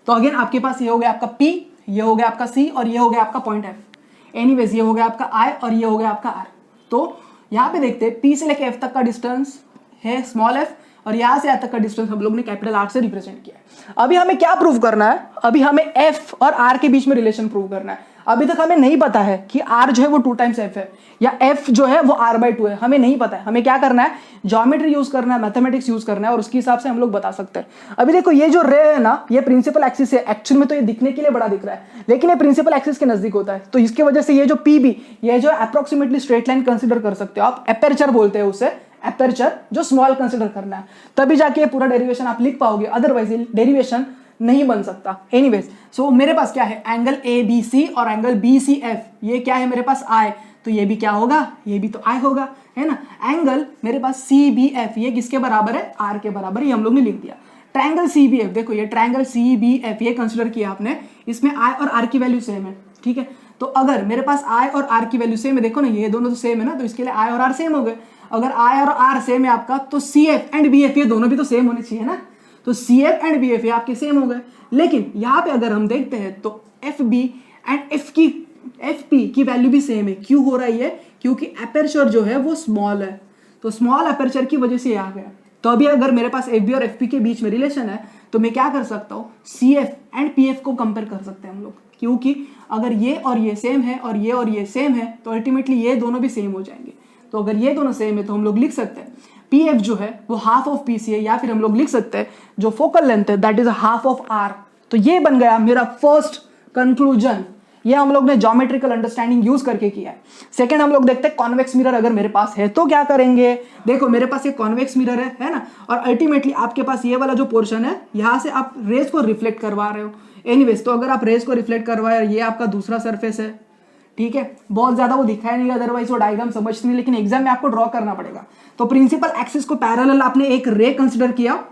तो अगेन आपके पास ये हो गया आपका पी, ये हो गया आपका सी और ये हो गया आपका पॉइंट एफ। एनीवेज, ये हो गया आपका आई और ये हो गया आपका आर। तो यहाँ पे देखते हैं पी से लेके एफ तक का डिस्टेंस है स्मॉल एफ, और यहाँ से यहाँ तक का डिस्टेंस हम लोग ने कैपिटल आर से रिप्रेजेंट किया है। अभी हमें क्या प्रूव करना है, अभी हमें एफ और आर के बीच में रिलेशन प्रूव करना है। अभी तक हमें नहीं पता है कि आर जो है वो 2 टाइम्स एफ है या एफ जो है वो r/2 है, हमें नहीं पता है। हमें क्या करना है, ज्योमेट्री यूज करना है, मैथमेटिक्स यूज करना है, और उसके हिसाब से हम लोग बता सकते हैं। अभी देखो, ये जो रे है ना, ये प्रिंसिपल एक्सिस है। एक्चुअल में तो ये दिखने के लिए बड़ा दिख रहा है, लेकिन ये प्रिंसिपल एक्सिस के नजदीक होता है। तो इसकी वजह से ये जो पी बी, ये जो अप्रोक्सीमेटली स्ट्रेट लाइन कंसिडर कर सकते हो आप, एपर्चर बोलते हैं उसे, एपर्चर जो स्मॉल कंसिडर करना है, तभी जाके पूरा डेरिवेशन आप लिख पाओगे, अदरवाइज डेरिवेशन नहीं बन सकता। एनीवेज, सो मेरे पास क्या है, एंगल ए बी सी और एंगल बी सी एफ, ये क्या है मेरे पास आई, तो ये भी क्या होगा, ये भी तो आई होगा, है ना। एंगल मेरे पास सी बी एफ, ये किसके बराबर है, आर के बराबर, ये हम लोग ने लिख दिया। ट्रायंगल सी बी एफ, देखो ये ट्रायंगल सी बी एफ ये कंसिडर किया आपने, इसमें आई और आर की वैल्यू सेम है, ठीक है। तो अगर मेरे पास आई और आर की वैल्यू सेम है, देखो ना ये दोनों तो सेम है ना, तो इसके लिए आई और आर सेम हो गए। अगर आई और आर सेम है आपका, तो C F and B F ये दोनों भी तो सेम होने चाहिए ना, तो C F and B F ये आपके सेम हो गए। लेकिन यहाँ पे अगर हम देखते हैं तो F B and F P की वैल्यू भी सेम है। क्यों हो रहा है ये, क्योंकि एपर्चर जो है वो स्मॉल है, तो स्मॉल एपर्चर की वजह से ये आ गया। तो अभी अगर मेरे पास एफ बी और एफ पी के बीच में रिलेशन है, तो मैं क्या कर सकता हूँ, C F and P F को कंपेयर कर सकते हैं हम लोग, क्योंकि अगर ये और ये सेम है और ये सेम है, तो अल्टीमेटली ये दोनों भी सेम हो जाएंगे। तो अगर ये दोनों सेम है तो हम लोग लिख सकते हैं पी एफ जो है वो हाफ ऑफ पी सी है, या फिर हम लोग लिख सकते हैं जो फोकल लेंथ है that is half of R. तो ये बन गया मेरा फर्स्ट कंक्लूजन, ये हम लोग ने ज्योमेट्रिकल अंडरस्टैंडिंग यूज करके किया है। सेकंड हम लोग देखते हैं कॉन्वेक्स मिरर अगर मेरे पास है तो क्या करेंगे। देखो मेरे पास ये कॉन्वेक्स मिरर है ना, और अल्टीमेटली आपके पास ये वाला जो पोर्शन है, यहाँ से आप रेज को रिफ्लेक्ट करवा रहे हो। एनीवेज, तो अगर आप रेज को रिफ्लेक्ट करवा रहे हो, ये आपका दूसरा सरफेस है, ठीक है। बहुत ज्यादा वो दिखाई नहीं, अदरवाइज वो डायग्राम समझते नहीं, लेकिन एग्जाम में आपको ड्रॉ करना पड़ेगा। तो प्रिंसिपल एक्सिस को पैरेलल आपने एक रे कंसिडर किया,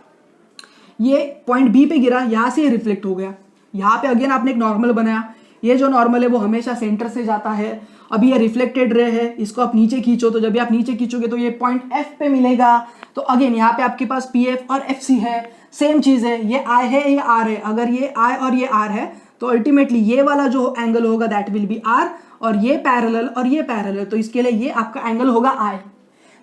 ये पॉइंट बी पे गिरा, यहां से रिफ्लेक्ट हो गया। यहाँ पे अगेन आपने एक नॉर्मल बनाया, ये जो नॉर्मल है वो हमेशा सेंटर से जाता है। अभी ये रिफ्लेक्टेड रे है, इसको आप नीचे खींचो, तो जब भी आप नीचे खींचोगे तो ये पॉइंट एफ पे मिलेगा। तो अगेन यहाँ पे आपके पास पी एफ और एफ सी है, सेम चीज है, ये आई है ये आर है। अगर ये आई और ये आर है तो अल्टीमेटली ये वाला जो एंगल होगा दैट विल बी आर, और ये पैरेलल और ये पैरेलल, तो इसके लिए ये आपका एंगल होगा आई।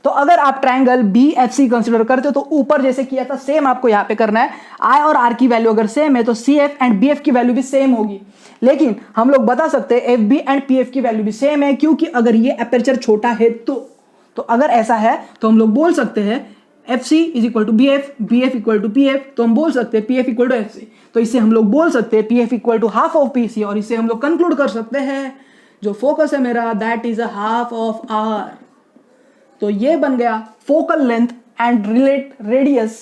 तो अगर आप triangle B F C consider करते हो तो ऊपर जैसे किया था सेम आपको यहाँ पे करना है। आई और आर की वैल्यू अगर सेम है तो C F and B F की वैल्यू भी सेम होगी। लेकिन हम लोग बता सकते हैं F B and P F की वैल्यू भी सेम है, क्योंकि अगर ये अपर्चर छोटा है तो अगर ऐसा है तो हम लोग बोल सकते हैं F C is equal to B F equal to P F, तो हम बोल सकते हैं P F equal to F C. तो इससे हम लोग बोल सकते हैं P F equal to half of P C, और इससे हम लोग कंक्लूड कर सकते हैं जो फोकस है मेरा that is a half of R. तो ये बन गया focal length and relate radius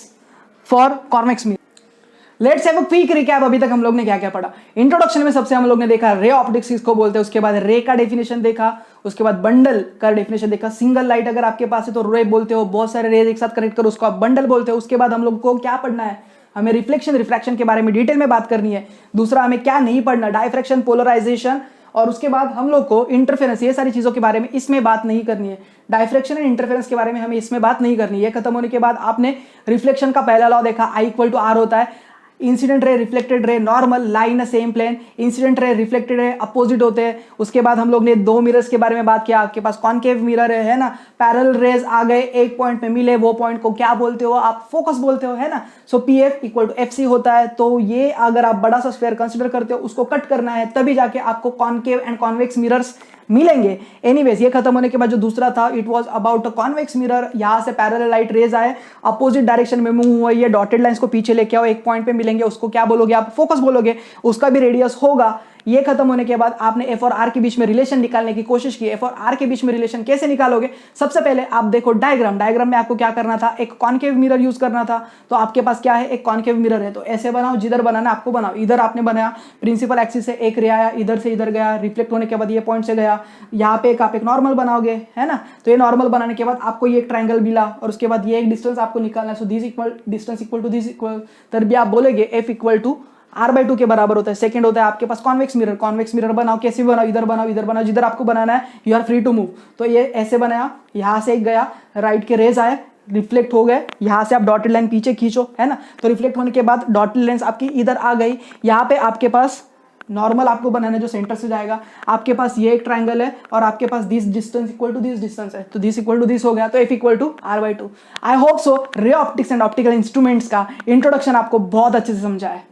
for convex mirror. Let's have a quick recap. अभी तक हम लोग ने क्या क्या पढ़ा। इंट्रोडक्शन में सबसे हम लोग ने देखा रे ऑप्टिक्स किसको बोलते हैं, उसके बाद रे का डेफिनेशन देखा, उसके बाद बंडल का डेफिनेशन देखा। सिंगल लाइट अगर आपके पास है तो रे बोलते हो, बहुत सारे रेज एक साथ कनेक्ट करो उसको आप बंडल बोलते हो। उसके बाद हम लोग को क्या पढ़ना है, हमें रिफ्लेक्शन रिफ्रैक्शन के बारे में डिटेल में बात करनी है। दूसरा हमें क्या नहीं पढ़ना, डायफ्रैक्शन, पोलराइजेशन, और उसके बाद हम लोग को इंटरफेरेंस, ये सारी चीजों के बारे में इसमें बात नहीं करनी है। डायफ्रैक्शन एंड इंटरफेरेंस के बारे में हमें इसमें बात नहीं करनी है। खत्म होने के बाद आपने रिफ्लेक्शन का पहला लॉ देखा, I = R होता है। Incident ray, reflected ray, normal, line same plane. Incident ray, reflected ray opposite होते हैं। उसके बाद हम लोग ने दो मिरर्स के बारे में बात किया। आपके पास कॉनकेव मिरर है ना, पैरेलल रेज आ गए, एक पॉइंट पे मिले, वो पॉइंट को क्या बोलते हो आप, फोकस बोलते हो, है ना। सो PF = FC होता है। तो ये अगर आप बड़ा सा स्फीयर कंसीडर करते हो, उसको कट करना है, तभी जाके आपको कॉनकेव एंड कॉन्वेक्स मिरर्स मिलेंगे। एनीवेज, ये खत्म होने के बाद जो दूसरा था, it was about a convex mirror. यहां से पैरेलल लाइट रेज आए, अपोजिट डायरेक्शन में मूव हुआ, ये डॉटेड लाइंस को पीछे लेके आओ, एक पॉइंट पे मिलेंगे, उसको क्या बोलोगे आप, फोकस बोलोगे, उसका भी रेडियस होगा। ये खत्म होने के बाद आपने F और R के बीच में रिलेशन निकालने की कोशिश की। F और R के बीच में रिलेशन कैसे निकालोगे, सबसे पहले आप देखो डायग्राम। डायग्राम में आपको क्या करना था, एक कॉनकेव मिरर यूज करना था। तो आपके पास क्या है, एक कॉनकेव मिरर है, तो ऐसे बनाओ, जिधर बनाना आपको बनाओ। इधर आपने बनाया, प्रिंसिपल एक्सिस से एक रे आया, इधर से इधर गया, रिफ्लेक्ट होने के बाद ये पॉइंट से गया। यहाँ पे आप एक नॉर्मल बनाओगे, है ना। तो ये नॉर्मल बनाने के बाद आपको ये एक ट्रायंगल मिला, और उसके बाद ये एक डिस्टेंस आपको निकालना है। So this equal distance equal to this equal, तभी आप बोलेगे F = R/2 के बराबर होता है। सेकंड होता है आपके पास कॉन्वेक्स मिरर। कॉन्वेक्स मिरर बनाओ, कैसे भी बनाओ, इधर बनाओ, इधर बनाओ, जिधर आपको बनाना है, you are free to move. तो ये ऐसे बनाया, यहां से एक गया, राइट के रेज आए, रिफ्लेक्ट हो गए, यहां से आप डॉटेड लाइन पीछे खींचो, है ना। तो रिफ्लेक्ट होने के बाद डॉटेड लाइन आपकी इधर आ गई। यहाँ पे आपके पास नॉर्मल आपको बनाना है जो सेंटर से जाएगा। आपके पास ये एक ट्रायंगल है, और आपके पास this distance equal to this distance है, तो दिस इक्वल टू दिस हो गया। तो F = R/2। I hope so ray optics and optical instruments का इंट्रोडक्शन आपको बहुत अच्छे से समझा है।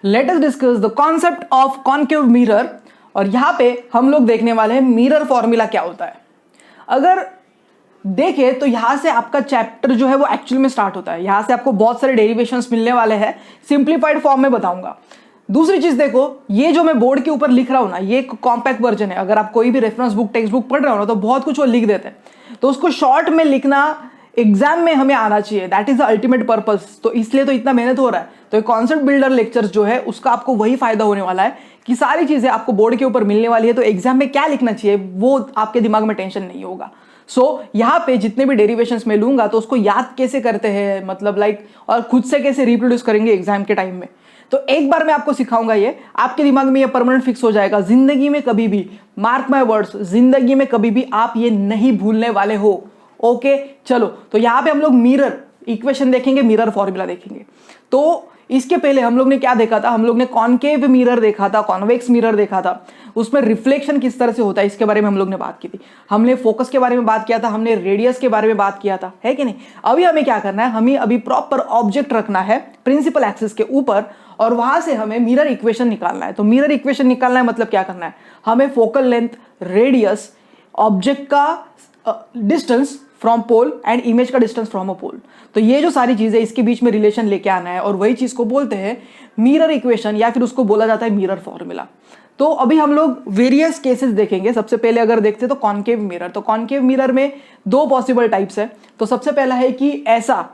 Late us discuss the concept of concave mirror. और यहां पे हम लोग देखने वाले हैं मिरर फॉर्मूला क्या होता है। अगर देखें तो यहां से आपका चैप्टर जो है वो एक्चुअली में स्टार्ट होता है। यहां से आपको बहुत सारे डेरिवेशंस मिलने वाले हैं, सिंप्लीफाइड फॉर्म में बताऊंगा। दूसरी चीज देखो, ये जो मैं बोर्ड के ऊपर लिख रहा हूं ना, ये एक कॉम्पैक्ट वर्जन है। अगर आप कोई भी रेफरेंस बुक, टेक्स्ट बुक पढ़ रहे हो ना, तो बहुत कुछ वो लिख देते हैं, तो उसको शॉर्ट में लिखना एग्जाम में हमें आना चाहिए। That is the ultimate purpose. तो इसलिए तो इतना मेहनत हो रहा है। तो ये कॉन्सेप्ट बिल्डर लेक्चर्स जो है, उसका आपको वही फायदा होने वाला है कि सारी चीजें आपको बोर्ड के ऊपर मिलने वाली है। तो एग्जाम में क्या लिखना चाहिए वो आपके दिमाग में टेंशन नहीं होगा। सो यहाँ पे जितने भी डेरिवेशंस में लूंगा, तो उसको याद कैसे करते हैं, मतलब लाइक, और खुद से कैसे रिप्रोड्यूस करेंगे एग्जाम के टाइम में। तो एक बार मैं आपको सिखाऊंगा, ये आपके दिमाग में ये परमानेंट फिक्स हो जाएगा। जिंदगी में कभी भी, मार्क माय वर्ड्स, जिंदगी में कभी भी आप ये नहीं भूलने वाले हो। ओके, चलो। तो यहां पे हम लोग मिरर इक्वेशन देखेंगे, मिरर फॉर्मूला देखेंगे। तो इसके पहले हम लोग ने क्या देखा था, हम लोग ने कॉनकेव मिरर देखा था, कॉन्वेक्स मिरर देखा था। उसमें रिफ्लेक्शन किस तरह से होता है इसके बारे में हम लोग ने बात की थी। हमने फोकस के बारे में बात किया था, हमने रेडियस के बारे में बात किया था, है कि नहीं। अभी हमें क्या करना है, हमें अभी प्रॉपर ऑब्जेक्ट रखना है प्रिंसिपल एक्सिस के ऊपर, और वहां से हमें मिरर इक्वेशन निकालना है। तो मिरर इक्वेशन निकालना है मतलब क्या करना है, हमें फोकल लेंथ, रेडियस, ऑब्जेक्ट का distance from pole and image का डिस्टेंस फ्रॉम अ पोल, तो ये जो सारी चीजें इसके बीच में रिलेशन लेके आना है, और वही चीज को बोलते हैं मिरर इक्वेशन, या फिर उसको बोला जाता है मिरर फॉर्मूला। तो अभी हम लोग वेरियस केसेस देखेंगे। सबसे पहले अगर देखते तो कॉनकेव मिरर, तो कॉनकेव मिरर में दो पॉसिबल टाइप्स है। तो सबसे पहला है कि ऐसा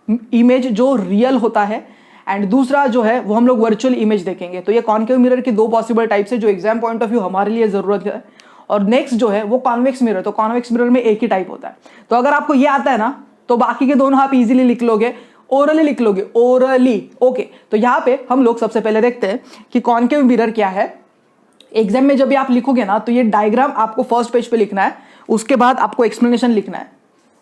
इमेज जो रियल होता है, एंड दूसरा जो है वो हम लोग वर्चुअल इमेज देखेंगे। तो ये कॉनकेव मिरर की दो पॉसिबल टाइप्स है जो एग्जाम पॉइंट ऑफ व्यू हमारे लिए जरूरत है। और नेक्स्ट जो है वो कॉन्वेक्स मिरर। तो कॉन्वेक्स मिरर में एक ही टाइप होता है। तो अगर आपको ये आता है ना, तो बाकी के दोनों आप इजीली लिख लोगे, ओरली लिख लोगे, ओरली। ओके, तो यहां पे हम लोग सबसे पहले देखते हैं कि कॉनकेव मिरर क्या है। एग्जाम में जब भी आप लिखोगे ना, तो ये डायग्राम आपको फर्स्ट पेज पे लिखना है, उसके बाद आपको एक्सप्लेनेशन लिखना है,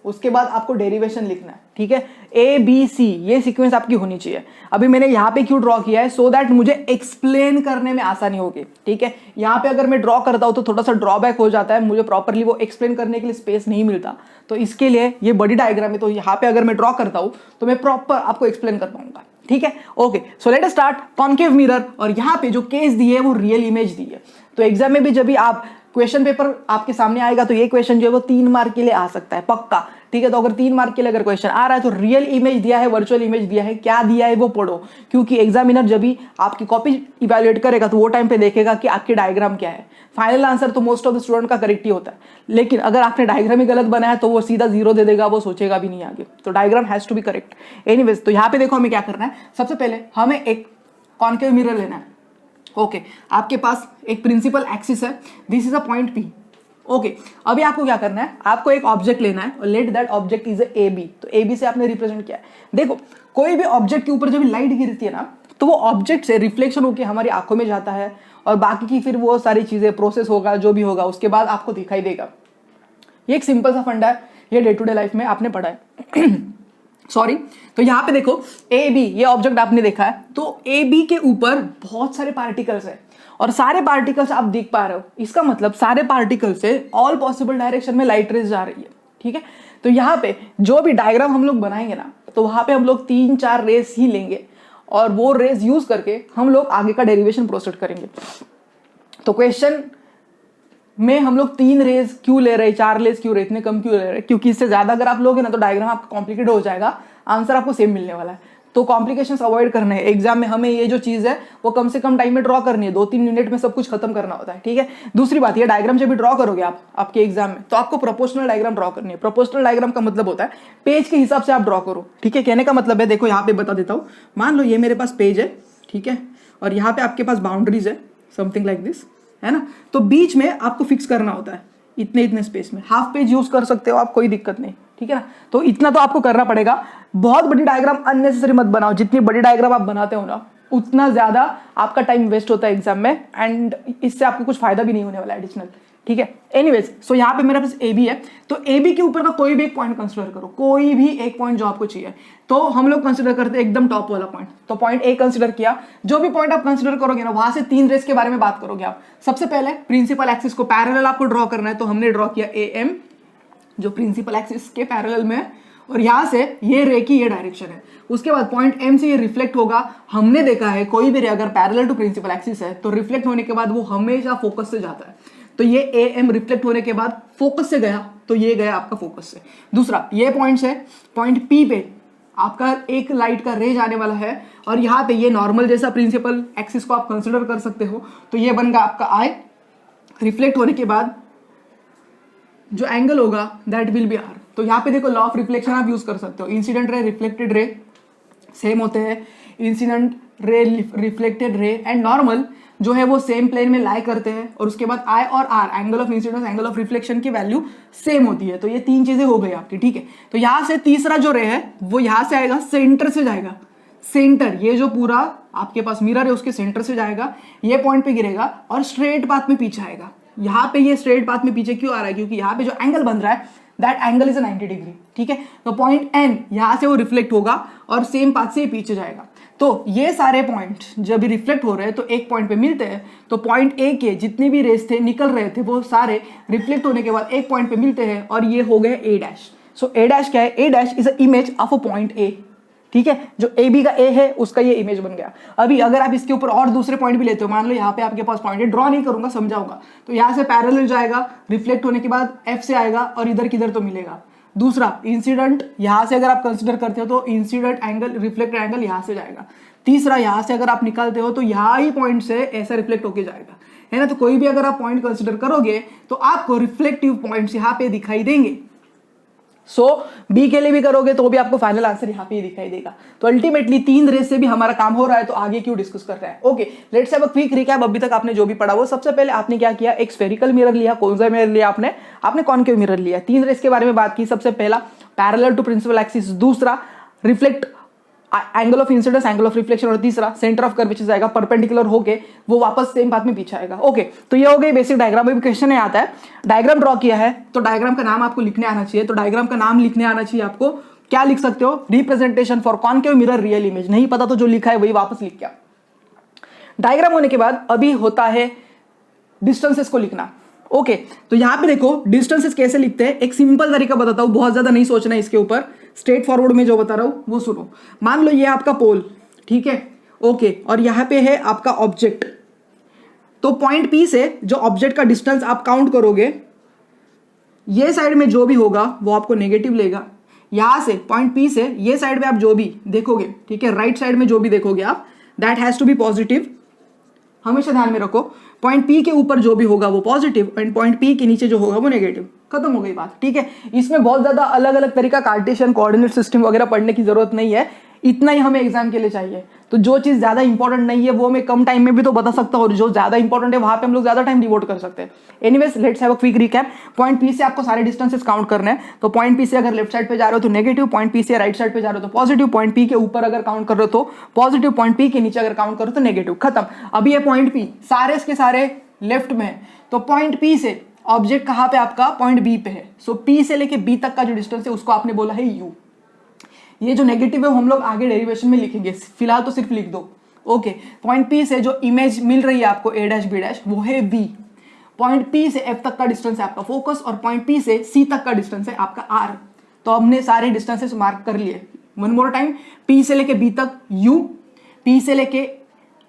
उसके बाद आपको डेरिवेशन लिखना है, ठीक है। ABC ये सीक्वेंस आपकी होनी चाहिए। अभी मैंने यहाँ पे क्यों ड्रॉ किया है, सो दैट मुझे एक्सप्लेन करने में आसानी होगी, ठीक है। यहाँ पे अगर मैं ड्रॉ करता हूँ तो थोड़ा सा ड्रॉबैक हो जाता है, मुझे प्रॉपरली वो एक्सप्लेन करने के लिए स्पेस नहीं मिलता। तो इसके लिए ये बड़ी डायग्राम है, तो यहाँ पे अगर मैं ड्रॉ करता हूँ तो मैं प्रॉपर आपको एक्सप्लेन कर पाऊंगा, ठीक है। Okay, so let us start concave mirror. और यहाँ पे जो केस दी है वो रियल इमेज दी है। तो एग्जाम में भी जब भी आप क्वेश्चन पेपर आपके सामने आएगा तो ये क्वेश्चन जो है वो 3 मार्क के लिए आ सकता है पक्का, ठीक है। तो अगर 3 मार्क के लिए अगर क्वेश्चन आ रहा है तो रियल इमेज दिया है, वर्चुअल इमेज दिया है, क्या दिया है वो पढ़ो, क्योंकि एग्जामिनर जब भी आपकी कॉपी इवैल्यूएट करेगा तो वो टाइम पे देखेगा कि आपकी डायग्राम क्या है। फाइनल आंसर तो मोस्ट ऑफ द स्टूडेंट का करेक्ट ही होता है, लेकिन अगर आपने डायग्राम ही गलत बनाया तो वो सीधा 0 दे देगा, वो सोचेगा भी नहीं आगे। तो diagram has to be correct. Anyways, तो यहाँ पे देखो हमें क्या करना है, सबसे पहले हमें एक कॉन्केव मिरर लेना है। ओके, आपके पास एक प्रिंसिपल एक्सिस है, this is a point P. Okay, अभी आपको क्या करना है, आपको एक ऑब्जेक्ट लेना है और let that object is A B. तो ए बी से आपने रिप्रेजेंट किया है। देखो, कोई भी ऑब्जेक्ट के ऊपर जब लाइट गिरती है ना तो वो ऑब्जेक्ट से रिफ्लेक्शन होकर हमारी आंखों में जाता है और बाकी की फिर वो सारी चीजें प्रोसेस होगा, जो भी होगा उसके बाद आपको दिखाई देगा। ये एक सिंपल सा फंडा है, ये डे टू डे लाइफ में आपने पढ़ा है। सॉरी, तो यहाँ पे देखो ए बी, ये ऑब्जेक्ट आपने देखा है, तो ए बी के ऊपर बहुत सारे पार्टिकल्स है और सारे पार्टिकल्स आप देख पा रहे हो। इसका मतलब सारे पार्टिकल से ऑल पॉसिबल डायरेक्शन में लाइट रेज जा रही है, ठीक है। तो यहाँ पे जो भी डायग्राम हम लोग बनाएंगे ना तो वहां पे हम लोग 3-4 रेस ही लेंगे और वो रेस यूज करके हम लोग आगे का डेरिवेशन प्रोसीड करेंगे। तो क्वेश्चन में हम लोग 3 रेज क्यों ले रहे हैं, 4 रेज क्यों रहे, इतने कम क्यों ले रहे हैं, क्योंकि इससे ज्यादा अगर आप लोगे ना तो डायग्राम आपका कॉम्प्लिकेट हो जाएगा, आंसर आपको सेम मिलने वाला है। तो कॉम्प्लिकेशंस अवॉइड करने हैं एग्जाम में, हमें ये जो चीज है वो कम से कम टाइम में ड्रॉ करनी है, 2-3 मिनट में सब कुछ खत्म करना होता है, ठीक है। दूसरी बात, ये डायग्राम जब भी ड्रॉ करोगे आप आपके एग्जाम में तो आपको प्रोपोर्शनल डायग्राम ड्रॉ करनी है। प्रोपोर्शनल डायग्राम का मतलब होता है पेज के हिसाब से आप ड्रॉ करो, ठीक है। कहने का मतलब है, देखो यहाँ पे बता देता हूँ, मान लो ये मेरे पास पेज है, ठीक है, और यहाँ पे आपके पास बाउंड्रीज है, समथिंग लाइक दिस, है ना। तो बीच में आपको फिक्स करना होता है इतने स्पेस में। हाफ पेज यूज कर सकते हो आप, कोई दिक्कत नहीं, ठीक है ना। तो इतना तो आपको करना पड़ेगा। बहुत बड़ी डायग्राम अननेसेसरी मत बनाओ, जितनी बड़ी डायग्राम आप बनाते हो ना उतना ज्यादा आपका टाइम वेस्ट होता है एग्जाम में एंड इससे आपको कुछ फायदा भी नहीं होने वाला एडिशनल, ठीक है। एनीवेज, सो यहाँ पे मेरे पास ए बी है, तो ए बी के ऊपर का कोई भी एक पॉइंट कंसिडर करो, कोई भी एक पॉइंट जो आपको चाहिए। तो हम लोग कंसिडर करते हैं एकदम टॉप वाला पॉइंट, तो पॉइंट ए कंसिडर किया। जो भी पॉइंट आप कंसिडर करोगे ना वहां से 3 रेस के बारे में बात करोगे आप। सबसे पहले प्रिंसिपल एक्सिस को पैरेलल आपको ड्रॉ करना है, तो हमने ड्रॉ किया ए एम जो प्रिंसिपल एक्सिस के पैरेलल में है और यहां से ये रे की ये डायरेक्शन है। उसके बाद पॉइंट एम से ये रिफ्लेक्ट होगा। हमने देखा है कोई भी रे अगर पैरेलल टू प्रिंसिपल एक्सिस है तो रिफ्लेक्ट होने के बाद वो हमेशा फोकस से जाता है। तो ये ए एम रिफ्लेक्ट होने के बाद फोकस से गया तो ये गया आपका फोकस से। दूसरा, ये पॉइंट से पॉइंट पी पे आपका एक लाइट का रे जाने वाला है और यहाँ पे ये नॉर्मल जैसा प्रिंसिपल एक्सिस को आप कंसिडर कर सकते हो। तो ये बन गया आपका आई। रिफ्लेक्ट होने के बाद जो एंगल होगा दैट विल बी आर। तो यहाँ पे देखो लॉ ऑफ रिफ्लेक्शन आप यूज कर सकते हो। इंसिडेंट रे, रिफ्लेक्टेड रे सेम होते हैं। Incident ray, reflected ray and normal जो है वो सेम प्लेन में लाई करते हैं और उसके बाद आई और R, angle of incidence, angle of reflection की वैल्यू सेम होती है। तो ये 3 चीजें हो गई आपकी, ठीक है। तो यहां से तीसरा जो रे है वो यहां से आएगा, सेंटर से जाएगा। सेंटर, ये जो पूरा आपके पास मिरर है उसके सेंटर से जाएगा, ये पॉइंट पे गिरेगा और स्ट्रेट पाथ में पीछे आएगा। यहाँ पे ये स्ट्रेट पाथ में पीछे क्यों आ रहा है, क्योंकि यहाँ पे जो एंगल बन रहा है दैट एंगल इज 90 डिग्री, ठीक है। तो पॉइंट एन यहां से वो रिफ्लेक्ट होगा और सेम पाथ से पीछे जाएगा। तो ये सारे पॉइंट जब भी रिफ्लेक्ट हो रहे हैं तो एक पॉइंट पे मिलते हैं। तो पॉइंट ए के जितने भी रेस थे निकल रहे थे वो सारे रिफ्लेक्ट होने के बाद एक पॉइंट पे मिलते हैं और ये हो गए ए डैश। सो ए डैश क्या है, A dash is a image of a point A, ठीक है। जो ए बी का ए है उसका ये इमेज बन गया। अभी अगर आप इसके ऊपर और दूसरे पॉइंट भी लेते हो, मान लो यहाँ पे आपके पास पॉइंट है, ड्रॉ नहीं करूंगा समझाऊंगा। तो यहाँ से पैरेलल जाएगा, रिफ्लेक्ट होने के बाद एफ से आएगा और इधर किधर तो मिलेगा। दूसरा इंसिडेंट, यहां से अगर आप कंसिडर करते हो तो इंसिडेंट एंगल, रिफ्लेक्टेड एंगल यहां से जाएगा। तीसरा, यहां से अगर आप निकालते हो तो यहां ही पॉइंट से ऐसा रिफ्लेक्ट होके जाएगा, है ना। तो कोई भी अगर आप पॉइंट कंसिडर करोगे तो आपको रिफ्लेक्टिव पॉइंट्स यहां पे दिखाई देंगे। सो बी के लिए भी करोगे तो भी आपको फाइनल आंसर यहाँ पे ही दिखाई देगा। तो अल्टीमेटली 3 रेस से भी हमारा काम हो रहा है, तो आगे क्यों डिस्कस कर रहे हैं। Okay, let's have a quick recap. अभी तक आपने जो भी पढ़ा वो सबसे पहले आपने क्या किया, एक स्फेरिकल मिरर लिया। कौन सा मिरर लिया आपने कॉनकेव मिरर लिया। 3 रेस के बारे में बात की। सबसे पहला पैरेलल टू प्रिंसिपल एक्सिस, दूसरा reflect angle of incidence, angle of reflection, और तीसरा सेंटर ऑफ कर्वेचर जाएगा परपेंडिकुलर होके वो वापस सेम पाथ में पीछे आएगा। ओके, तो ये हो गई बेसिक डायग्राम। अभी क्वेश्चन आता है, डायग्राम ड्रॉ किया है तो डायग्राम का नाम आपको लिखने आना चाहिए। तो डायग्राम का नाम लिखने आना चाहिए आपको। क्या लिख सकते हो, representation for concave mirror real image. नहीं पता तो जो लिखा है वही वापस लिख के। डायग्राम होने के बाद अभी होता है डिस्टेंसेस को लिखना। ओके, तो यहां पे देखो डिस्टेंसेस कैसे लिखते हैं, एक सिंपल तरीका बताता हूं, बहुत ज्यादा नहीं सोचना है इसके ऊपर, स्ट्रेट फॉरवर्ड में जो बता रहा हूं वो सुनो। मान लो ये आपका पोल, ठीक है, ओके, और यहां पे है आपका ऑब्जेक्ट, तो पॉइंट पी से जो ऑब्जेक्ट का डिस्टेंस आप काउंट करोगे, ये साइड में जो भी होगा वो आपको नेगेटिव लेगा। यहां से पॉइंट पी से ये साइड में आप जो भी देखोगे, ठीक है, राइट साइड में जो भी देखोगे आप, that has to be positive. हमेशा ध्यान में रखो, पॉइंट पी के ऊपर जो भी होगा वो पॉजिटिव एंड पॉइंट पी के नीचे जो होगा वो नेगेटिव। खत्म हो गई बात, ठीक है। इसमें बहुत ज्यादा अलग अलग तरीका कार्टेशियन कोऑर्डिनेट सिस्टम वगैरह पढ़ने की जरूरत नहीं है, इतना ही हमें एग्जाम के लिए चाहिए। तो जो चीज ज्यादा इंपॉर्टेंट नहीं है वो मैं कम टाइम में भी तो बता सकता हूँ, और जो ज्यादा इंपॉर्टेंट है वहां पे हम लोग ज्यादा टाइम डिवोट कर सकते हैं। Anyways let's have a quick recap. Point P से आपको सारे डिस्टेंसेस काउंट करने हैं। तो पॉइंट पी से अगर लेफ्ट साइड पे जा रहे हो तो नेगेटिव, पॉइंट पी से राइट साइड पे जा रहे हो तो पॉजिटिव, पॉइंट पी के ऊपर अगर काउंट कर रहे हो तो पॉजिटिव, पॉइंट पी के नीचे अगर काउंट करो तो नेगेटिव। खत्म। अभी ये पॉइंट पी सारे के सारे लेफ्ट में है, तो पॉइंट पी से ऑब्जेक्ट कहां पे आपका पॉइंट बी पे है। सो पी से लेके बी तक का जो डिस्टेंस है उसको आपने बोला है यू। ये जो नेगेटिव है वो हम लोग आगे डेरिवेशन में लिखेंगे, फिलहाल तो सिर्फ लिख दो। ओके, पॉइंट पी से जो इमेज मिल रही है आपको ए डैश बी डैश वो है वी। पॉइंट पी से एफ तक का डिस्टेंस है आपका फोकस, और पॉइंट पी से सी तक का डिस्टेंस है आपका आर। तो हमने सारे डिस्टेंसेस मार्क कर लिए। वन मोर टाइम, पी से लेके बी तक यू, पी से लेके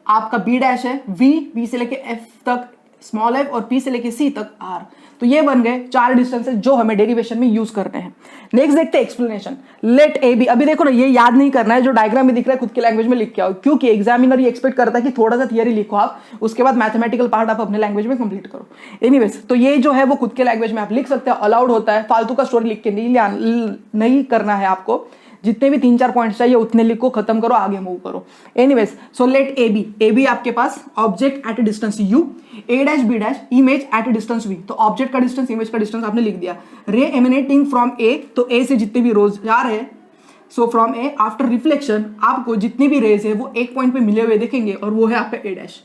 आपका बी डैश है वी, बी से लेके एफ तक स्मॉल एफ, और पी से लेके सी तक आर। तो ये बन गए चार डिस्टेंसेस जो हमें डेरिवेशन में यूज करने हैं। नेक्स्ट देखते हैं एक्सप्लेनेशन। Late A B. अभी देखो ना, ये याद नहीं करना है, जो डायग्राम में दिख रहा है खुद की लैंग्वेज में लिख के आओ, क्योंकि एग्जामिनर ये एक्सपेक्ट करता है कि थोड़ा सा थियरी लिखो आप, उसके बाद मैथमेटिकल पार्ट आप अपने लैंग्वेज में कंप्लीट करो। एनीवेज, तो ये जो है वो खुद के लैंग्वेज में आप लिख सकते हो, अलाउड होता है। फालतू का स्टोरी लिख के नहीं करना है आपको। जितने भी 3-4 पॉइंट्स चाहिए उतने लिखो, खत्म करो, आगे मूव करो। Anyways, so let A B आपके पास object at a distance U, A dash B dash image at a distance V. तो ऑब्जेक्ट का डिस्टेंस, इमेज का डिस्टेंस आपने लिख दिया। रे एमिनेटिंग फ्रॉम ए, तो ए से जितने भी रोज जा रहे हैं, so from A after reflection आपको जितनी भी रेज है वो एक पॉइंट पे मिले हुए दिखेंगे, और वो है आपका A dash.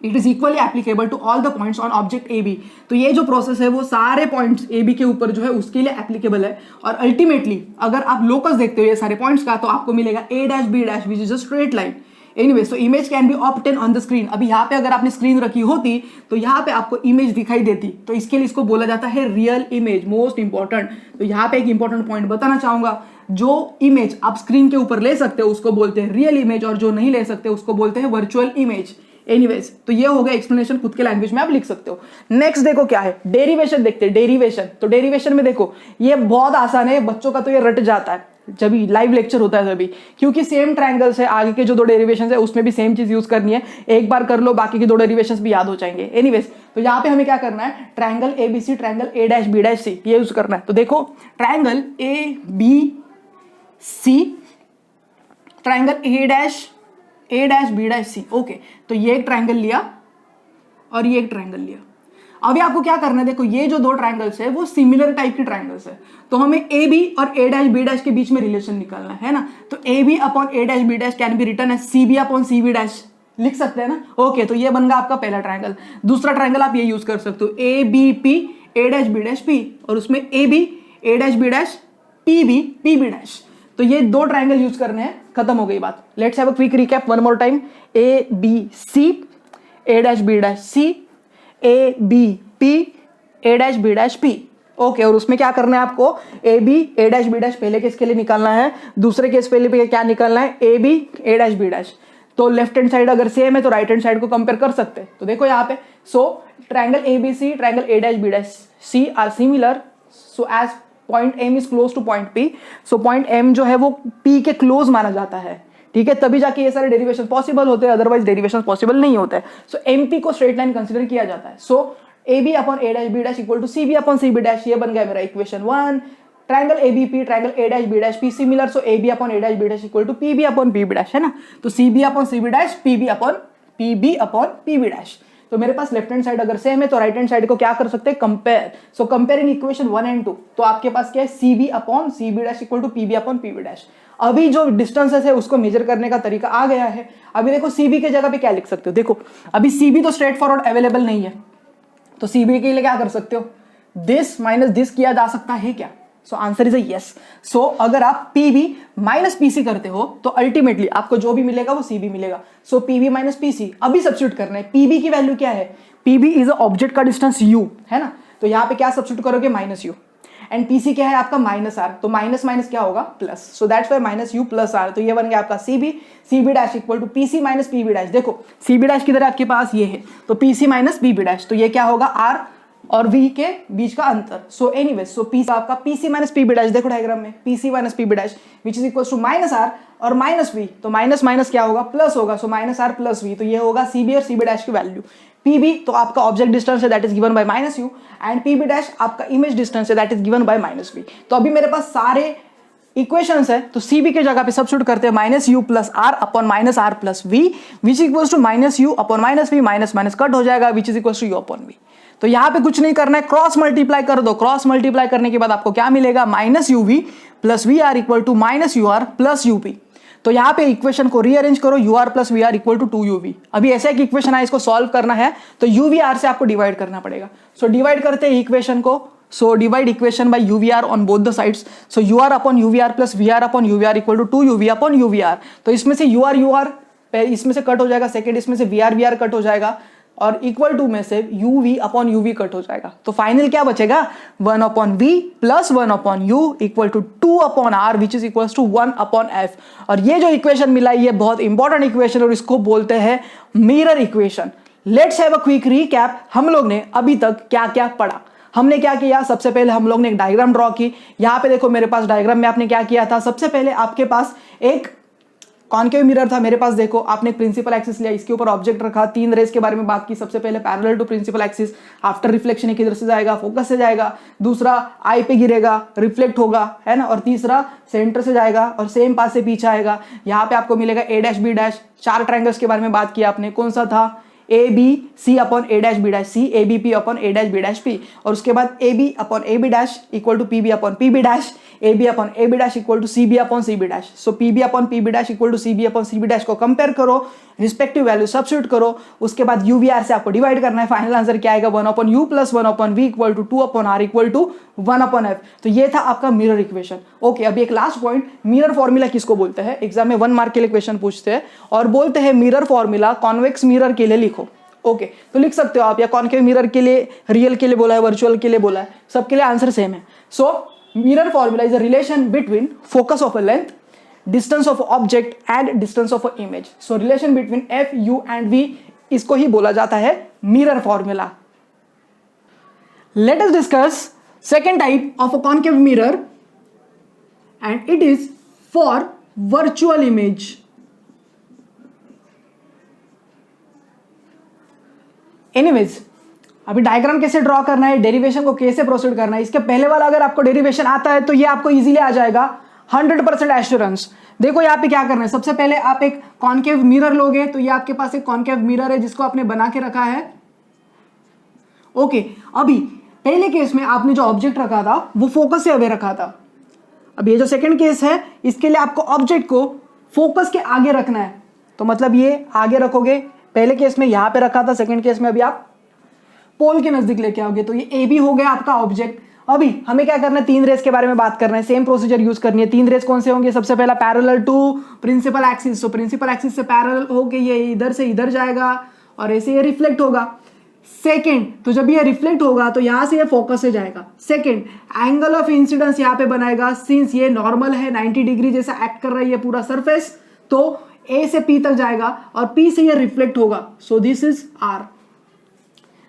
It is equally applicable to all the points on object A B. तो ये जो प्रोसेस है वो सारे पॉइंट्स ए बी के ऊपर जो है उसके लिए एप्लीकेबल है। और अल्टीमेटली अगर आप लोकस देखते हो ये सारे पॉइंट्स का, तो आपको मिलेगा A dash B dash which is a straight line. Anyway, so image can be obtain on the screen. अभी यहाँ पे अगर आपने स्क्रीन रखी होती तो यहाँ पे आपको इमेज दिखाई देती, तो इसके लिए इसको बोला जाता है रियल इमेज, मोस्ट इंपॉर्टेंट। तो यहाँ पे एक इंपॉर्टेंट पॉइंट बताना चाहूंगा, जो इमेज आप स्क्रीन के ऊपर ले सकते हो उसको बोलते हैं रियल इमेज, और जो नहीं ले सकते उसको बोलते हैं वर्चुअल इमेज। एनीवेज, तो ये हो गया एक्सप्लेनेशन, खुद के लैंग्वेज में आप लिख सकते हो। नेक्स्ट देखो क्या है, डेरिवेशन देखते हैं। डेरिवेशन, तो डेरिवेशन में देखो ये बहुत आसान है, बच्चों का तो ये रट जाता है जब भी लाइव लेक्चर होता है तभी, क्योंकि सेम ट्रायंगल से आगे के जो दो डेरिवेशन है उसमें भी सेम चीज यूज करनी है। एक बार कर लो, बाकी के दो डेरिवेशन भी याद हो जाएंगे। एनीवेज, तो यहाँ पे हमें क्या करना है, triangle A B C, triangle A dash B dash C, ये यूज करना है। तो देखो triangle A B C, triangle A dash B dash C. Okay, तो ये एक ट्रायंगल लिया और ये एक ट्रायंगल लिया। अभी आपको क्या करना है, देखो ये जो दो ट्रायंगल्स है वो सिमिलर टाइप की ट्रायंगल्स है, तो हमें ए बी और ए डैश बी डैश के बीच में रिलेशन निकालना है ना। तो A B upon A dash B dash can be written as C B upon C B dash, लिख सकते हैं ना। ओके, तो ये बन गया आपका पहला ट्रायंगल। दूसरा ट्रायंगल आप ये यूज कर सकते हो, A B P A dash B dash P, और उसमें A B A dash B dash P B P B dash. तो ये दो ट्रायंगल यूज करने हैं, खत्म हो गई बात। Let's have a quick recap one more time. A B C, A dash B dash C, A B P, A dash B dash P. Okay, और उसमें क्या करना है आपको, A B A dash B dash पहले case के लिए निकालना है, दूसरे केस पहले पे क्या निकालना है, A B A dash B dash. तो लेफ्ट हैंड साइड अगर सेम है तो राइट हैंड साइड को कंपेयर कर सकते हैं। तो देखो यहाँ पे, so triangle A B C, triangle A dash B dash C are similar, so as point M is close to point P, so point M जो है वो पी के क्लोज माना जाता है, ठीक है, तभी जाके ये सारे डेरिवेशन पॉसिबल होते हैं, अदरवाइज डेरिवेशन पॉसिबल नहीं होता है। सो एमपी को स्ट्रेट लाइन कंसीडर किया जाता है। So A B upon A dash B dash equal to C B upon C B dash, ये बन गया मेरा equation 1। Triangle A B P, triangle A dash B dash P similar, so A B upon A dash B dash equal to P B upon P B dash, है ना। तो C B upon C B dash, P B upon P B dash. तो मेरे पास left hand side अगर same है तो right hand side को क्या कर सकते हैं, compare. So compare in equation 1 and 2, तो आपके पास क्या है, C B upon C B dash equal to P B upon P B dash. अभी जो डिस्टेंसेस है उसको मेजर करने का तरीका आ गया है। अभी देखो सीबी के जगह पे क्या लिख सकते हो, देखो अभी सीबी तो स्ट्रेट फॉरवर्ड अवेलेबल नहीं है, तो सीबी के लिए क्या कर सकते हो, दिस माइनस दिस किया जा सकता है क्या। So answer is a yes. So अगर आप पीबी माइनस पीसी करते हो तो अल्टीमेटली आपको जो भी मिलेगा वो सीबी मिलेगा। सो पीबी माइनस पीसी अभी सब्स्टिट्यूट करना है। पीबी की वैल्यू क्या है, पीबी इज ऑब्जेक्ट का डिस्टेंस यू, है ना। तो यहां पे क्या सब्स्टिट्यूट करोगे, माइनस यू, एंड पीसी क्या है आपका माइनस आर, तो माइनस माइनस क्या होगा plus, so that's why minus U plus R, तो ये बन गया आपका CB dash equal to PC minus PB dash. देखो सीबी डैश किधर है आपके पास, ये है, तो पीसी माइनस पीबी डैश, तो ये क्या होगा आर और v के बीच का अंतर। सो एनीवेज सो पी आपका पीसी माइनस पीबी डैश, देखो डायग्राम में PC minus PB dash which is equal to minus R और माइनस वी, तो माइनस माइनस क्या होगा प्लस होगा, so minus R plus V, तो ये होगा सीबी और सीबी डैश की वैल्यू। पीबी तो आपका ऑब्जेक्ट डिस्टेंस है that is given by minus U, and PB dash आपका इमेज डिस्टेंस है that is given by minus V. तो अभी मेरे पास सारे इक्वेशंस है, तो सीबी के जगह पे सब्स्टिट्यूट करते हैं minus U plus R upon minus R plus V which equals to minus U upon minus V, minus minus cut हो जाएगा which is equals to U upon V. तो यहां पे कुछ नहीं करना है, क्रॉस मल्टीप्लाई कर दो, क्रॉस मल्टीप्लाई करने के बाद आपको क्या मिलेगा minus U V plus V R equal to minus U R plus UP. तो यहां पे इक्वेशन को रीअरेंज करो, U R plus V R equal to 2uv। अभी ऐसा एक इक्वेशन है, इसको सॉल्व करना है तो uv r से आपको डिवाइड करना पड़ेगा। सो डिवाइड करते हैं इक्वेशन को, so divide equation by uv r on both the sides, so u r upon uv r plus v r upon uv r equal to 2uv upon uv r। तो इसमें से u r इसमें से cut हो जाएगा, second इसमें से v r cut हो जाएगा, और इक्वल टू में से uv अपॉन uv कट हो जाएगा। तो फाइनल क्या बचेगा 1 upon v plus 1 upon u equal to 2 upon r which is equal to 1 upon f। और ये जो इक्वेशन मिला ये बहुत इंपॉर्टेंट इक्वेशन और इसको बोलते हैं mirror equation. Let's have a quick recap, हम लोग ने अभी तक क्या क्या पढ़ा। हमने क्या किया, सबसे पहले हम लोग ने एक डायग्राम ड्रॉ की। यहां पे देखो मेरे पास डायग्राम में आपने क्या किया था, सबसे पहले आपके पास एक कॉनकेव मिरर था, मेरे पास देखो आपने प्रिंसिपल एक्सिस लिया, इसके ऊपर ऑब्जेक्ट रखा, तीन रेज के बारे में बात की। सबसे पहले parallel to principal axis, after reflection किधर से जाएगा फोकस से जाएगा, दूसरा आई पे गिरेगा रिफ्लेक्ट होगा, है ना, और तीसरा सेंटर से जाएगा और सेम पास से पीछे आएगा। यहाँ पे आपको मिलेगा ए डैश बी डैश। चार ट्रायंगल्स के बारे में बात किया आपने, कौन सा था A B C upon A dash B dash, C A B P upon A dash B dash P, और उसके बाद A B upon A B dash equal to P B upon P B dash, A B upon A B dash equal to C B upon C B dash. So P B upon P B dash equal to C B upon C B dash को compare करो, respective value substitute करो, उसके बाद you V R से आपको divide करना है। Final answer क्या आएगा 1 upon U plus 1 upon V equal to 2 upon R equal to 1 upon F. तो ये था आपका मिरर इक्वेशन। ओके, अभी एक लास्ट पॉइंट, मिरर फॉर्मूला किसको बोलते हैं, एग्जाम में 1 मार्क के लिए क्वेश्चन पूछते हैं और बोलते हैं मिरर फॉर्मूला कॉन्वेक्स मिरर के लिए लिखो। ओके, तो लिख सकते हो आप, या कॉनकेव मिरर के लिए, रियल के लिए बोला है, वर्चुअल के लिए बोला है, सबके लिए आंसर सेम है। So mirror formula is a relation between focus of a length, distance of object and distance of a image. So relation between F U and V, इसको ही बोला जाता है mirror formula. Let us discuss second type of a concave mirror and it is for virtual image. Anyways, अभी diagram कैसे draw करना है, derivation को कैसे प्रोसीड करना है, इसके पहले वाला अगर आपको डेरिवेशन आता है तो ये आपको इजीली आ जाएगा, 100% एश्योरेंस। देखो यहाँ पे क्या करना है, सबसे पहले आप एक कॉनकेव मिरर लोगे, तो ये आपके पास एक कॉनकेव मिरर है जिसको आपने बना के रखा है। ओके, अभी पहले केस में आपने जो ऑब्जेक्ट रखा था वो फोकस से अवे रखा था। अब ये जो सेकेंड केस है, इसके लिए आपको ऑब्जेक्ट को फोकस के आगे रखना है, तो मतलब ये आगे रखोगे। पहले केस में यहां पे रखा था, सेकंड केस में अभी आप पोल के नजदीक लेके आओगे, तो ये ए बी हो गया आपका ऑब्जेक्ट। अभी हमें क्या करना है, तीन रेस के बारे में बात करना है, सेम प्रोसीजर यूज करनी है। तीन रेस कौन से होंगे, सबसे पहला पैरेलल टू प्रिंसिपल एक्सिस, तो प्रिंसिपल एक्सिस से पैरेलल होके ये इधर से इधर जाएगा और ऐसे ये रिफ्लेक्ट होगा। सेकेंड, तो जब ये रिफ्लेक्ट होगा तो यहां से ये फोकस से जाएगा। सेकेंड, एंगल ऑफ इंसिडेंस यहाँ पे बनाएगा, सिंस ये नॉर्मल है 90 डिग्री जैसा एक्ट कर रहा है ये पूरा सरफेस, तो ए से पी तक जाएगा और पी से ये रिफ्लेक्ट होगा, so this is R.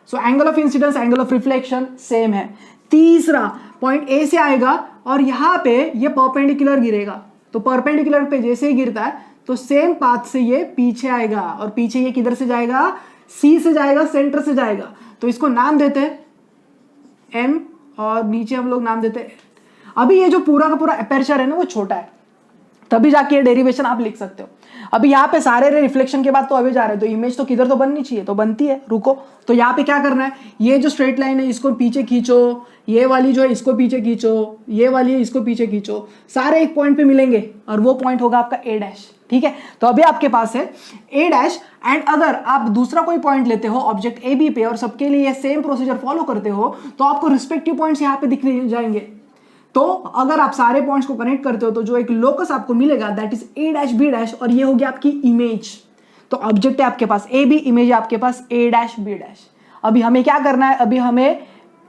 So angle of incidence, angle of reflection same है। तीसरा पॉइंट ए से आएगा और यहां पे ये परपेंडिकुलर गिरेगा, तो परपेंडिकुलर पे जैसे ही गिरता है तो सेम पाथ से ये पीछे आएगा, और पीछे ये किधर से जाएगा, सी से जाएगा, सेंटर से जाएगा। तो इसको नाम देते हैं एम और नीचे हम लोग नाम देते हैं। अभी ये जो पूरा का पूरा अपर्चर है ना वो छोटा है, तभी जाके ये डेरिवेशन आप लिख सकते हो। अभी यहाँ पे सारे रिफ्लेक्शन के बाद तो अभी जा रहे हैं, तो इमेज तो किधर तो बननी चाहिए, तो बनती है, रुको। तो यहाँ पे क्या करना है, ये जो स्ट्रेट लाइन है इसको पीछे खींचो, ये वाली जो है इसको पीछे खींचो, ये वाली है इसको पीछे खींचो, सारे एक पॉइंट पे मिलेंगे और वो पॉइंट होगा आपका ए डैश। ठीक है, तो अभी आपके पास है ए डैश, एंड अगर आप दूसरा कोई पॉइंट लेते हो ऑब्जेक्ट ए बी पे और सबके लिए सेम प्रोसीजर फॉलो करते हो तो आपको रिस्पेक्टिव पॉइंट्स यहाँ पे दिखने जाएंगे। तो अगर आप सारे पॉइंट्स को कनेक्ट करते हो तो जो एक लोकस आपको मिलेगा that is A dash B dash, और ये हो गया आपकी इमेज। तो ऑब्जेक्ट है आपके पास ए बी, इमेज है आपके पास ए डैश बी डैश। अभी हमें क्या करना है, अभी हमें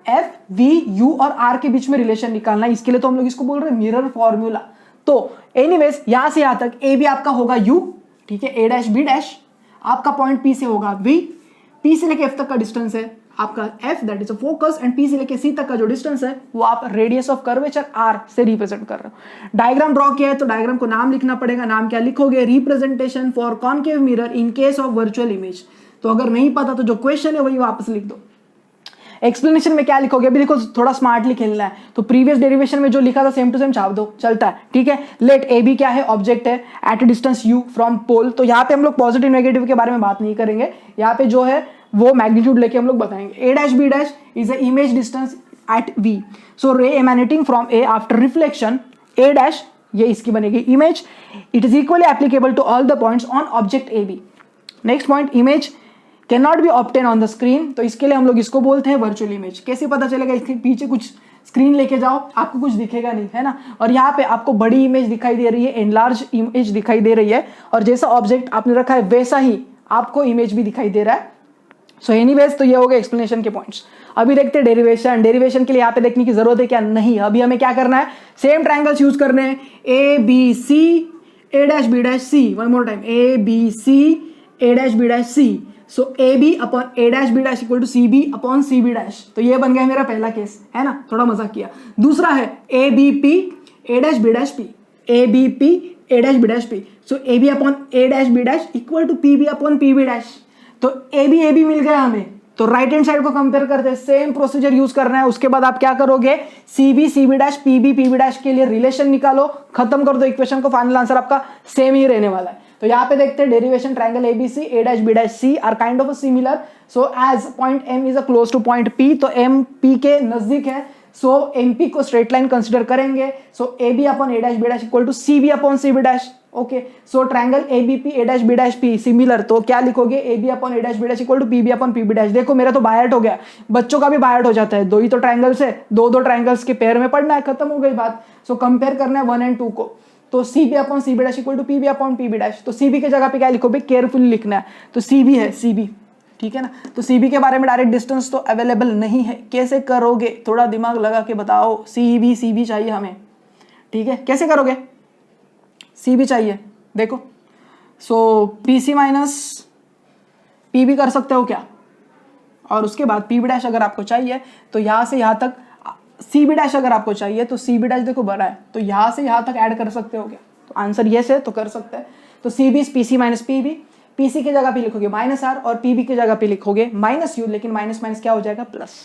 एफ वी यू और आर के बीच में रिलेशन निकालना है, इसके लिए तो हम लोग इसको बोल रहे हैं मिरर फॉर्मूला। तो एनीवेज यहां से यहां तक ए बी आपका होगा यू, ठीक है, ए डैश बी डैश आपका पॉइंट पी से होगा वी, पी से लेके एफ तक का डिस्टेंस है आपका F, that is a focus, and P से लेके सी तक का जो डिस्टेंस है वो आप रेडियस ऑफ कर्वेचर आर से रिप्रेजेंट कर रहे हो। डायग्राम ड्रॉ किया है तो डायग्राम को नाम लिखना पड़ेगा, नाम क्या लिखोगे, representation for concave mirror in case of virtual image. तो अगर नहीं पता तो जो क्वेश्चन है वही वापस लिख दो। एक्सप्लेनेशन में क्या लिखोगे, अभी देखो थोड़ा स्मार्टली खेलना है, तो प्रीवियस डेरिवेशन में जो लिखा था सेम टू सेम छाप दो, चलता है, ठीक है। लेट ए बी क्या है, ऑब्जेक्ट है at distance U from pole. तो यहाँ पे हम लोग पॉजिटिव नेगेटिव के बारे में बात नहीं करेंगे, यहाँ पे जो है वो मैग्नीट्यूड लेके हम लोग बताएंगे। A dash B dash is a image distance at V, so ray emanating from A after reflection A dash, ये इसकी बनेगी image, it is equally applicable to all the points on object A B. Next point, image can not be obtain on the screen, तो इसके लिए हम लोग इसको बोलते हैं वर्चुअल इमेज। कैसे पता चलेगा, इसके पीछे कुछ स्क्रीन लेके जाओ आपको कुछ दिखेगा नहीं, है ना, और यहाँ पे आपको बड़ी इमेज दिखाई दे रही है, एनलार्ज इमेज दिखाई दे रही है, और जैसा ऑब्जेक्ट आपने रखा है वैसा ही आपको इमेज भी दिखाई दे रहा है। सो एनीवेज तो ये हो गए एक्सप्लेनेशन के पॉइंट्स। अभी देखते हैं डेरिवेशन। डेरिवेशन के लिए यहाँ पे देखने की जरूरत है क्या, नहीं, अभी हमें क्या करना है, सेम ट्रायंगल्स यूज करने हैं, A B C A dash B dash C, one more time, A B C A dash B dash C, so A B upon A dash B dash equal to C B upon C B dash. तो ये बन गया मेरा पहला case, है ना, थोड़ा मजाक किया। दूसरा है A B P A dash B dash P, A B P A dash B dash P, so A B upon A dash B dash equal to P B upon P B dash. तो A B मिल गया हमें, तो right hand side को compare करते हैं, same procedure use करना है। उसके बाद आप क्या करोगे, C B dash P B dash के लिए रिलेशन निकालो, खत्म कर दो इक्वेशन को, फाइनल आंसर आपका सेम ही रहने वाला है। तो यहाँ पे देखते हैं derivation, triangle ABC A dash B dash C are kind of similar, so as point M is a close to point P, तो एम पी के नजदीक है, सो एम पी को स्ट्रेट लाइन कंसिडर करेंगे, so A B upon A dash B dash equal to C B upon C B dash. Okay, so triangle A B P A dash B dash P similar, तो क्या लिखोगे, A B upon A dash B dash equal to P B upon P B dash. देखो मेरा तो बायट हो गया, बच्चों का भी बायट हो जाता है, दो ही तो ट्रायंगल्स है, दो ट्रायंगल्स के पेयर में पढ़ना है, खत्म हो गई बात। सो कंपेयर करना है 1 और 2 को, तो C B upon C B dash equal to P B upon P B dash. तो सी बी के जगह पे क्या लिखोगे, केयरफुली लिखना है, तो सी बी है सी बी, ठीक है ना। तो सी बी के बारे में डायरेक्ट डिस्टेंस तो अवेलेबल नहीं है, कैसे करोगे, थोड़ा दिमाग लगा के बताओ। सी बी चाहिए हमें, ठीक है, कैसे करोगे, सी बी चाहिए, देखो, so P C minus P B कर सकते हो क्या, और उसके बाद पी बी डैश अगर आपको चाहिए तो यहां से यहां तक, सी बी डैश अगर आपको चाहिए तो सी बी डैश देखो बड़ा है, तो यहां से यहां तक ऐड कर सकते हो क्या, तो आंसर यस है, तो कर सकते हैं। तो C B P C minus P B, P C की जगह पे लिखोगे माइनस आर और पी बी की जगह पे लिखोगे माइनस यू, लेकिन माइनस माइनस क्या हो जाएगा, प्लस।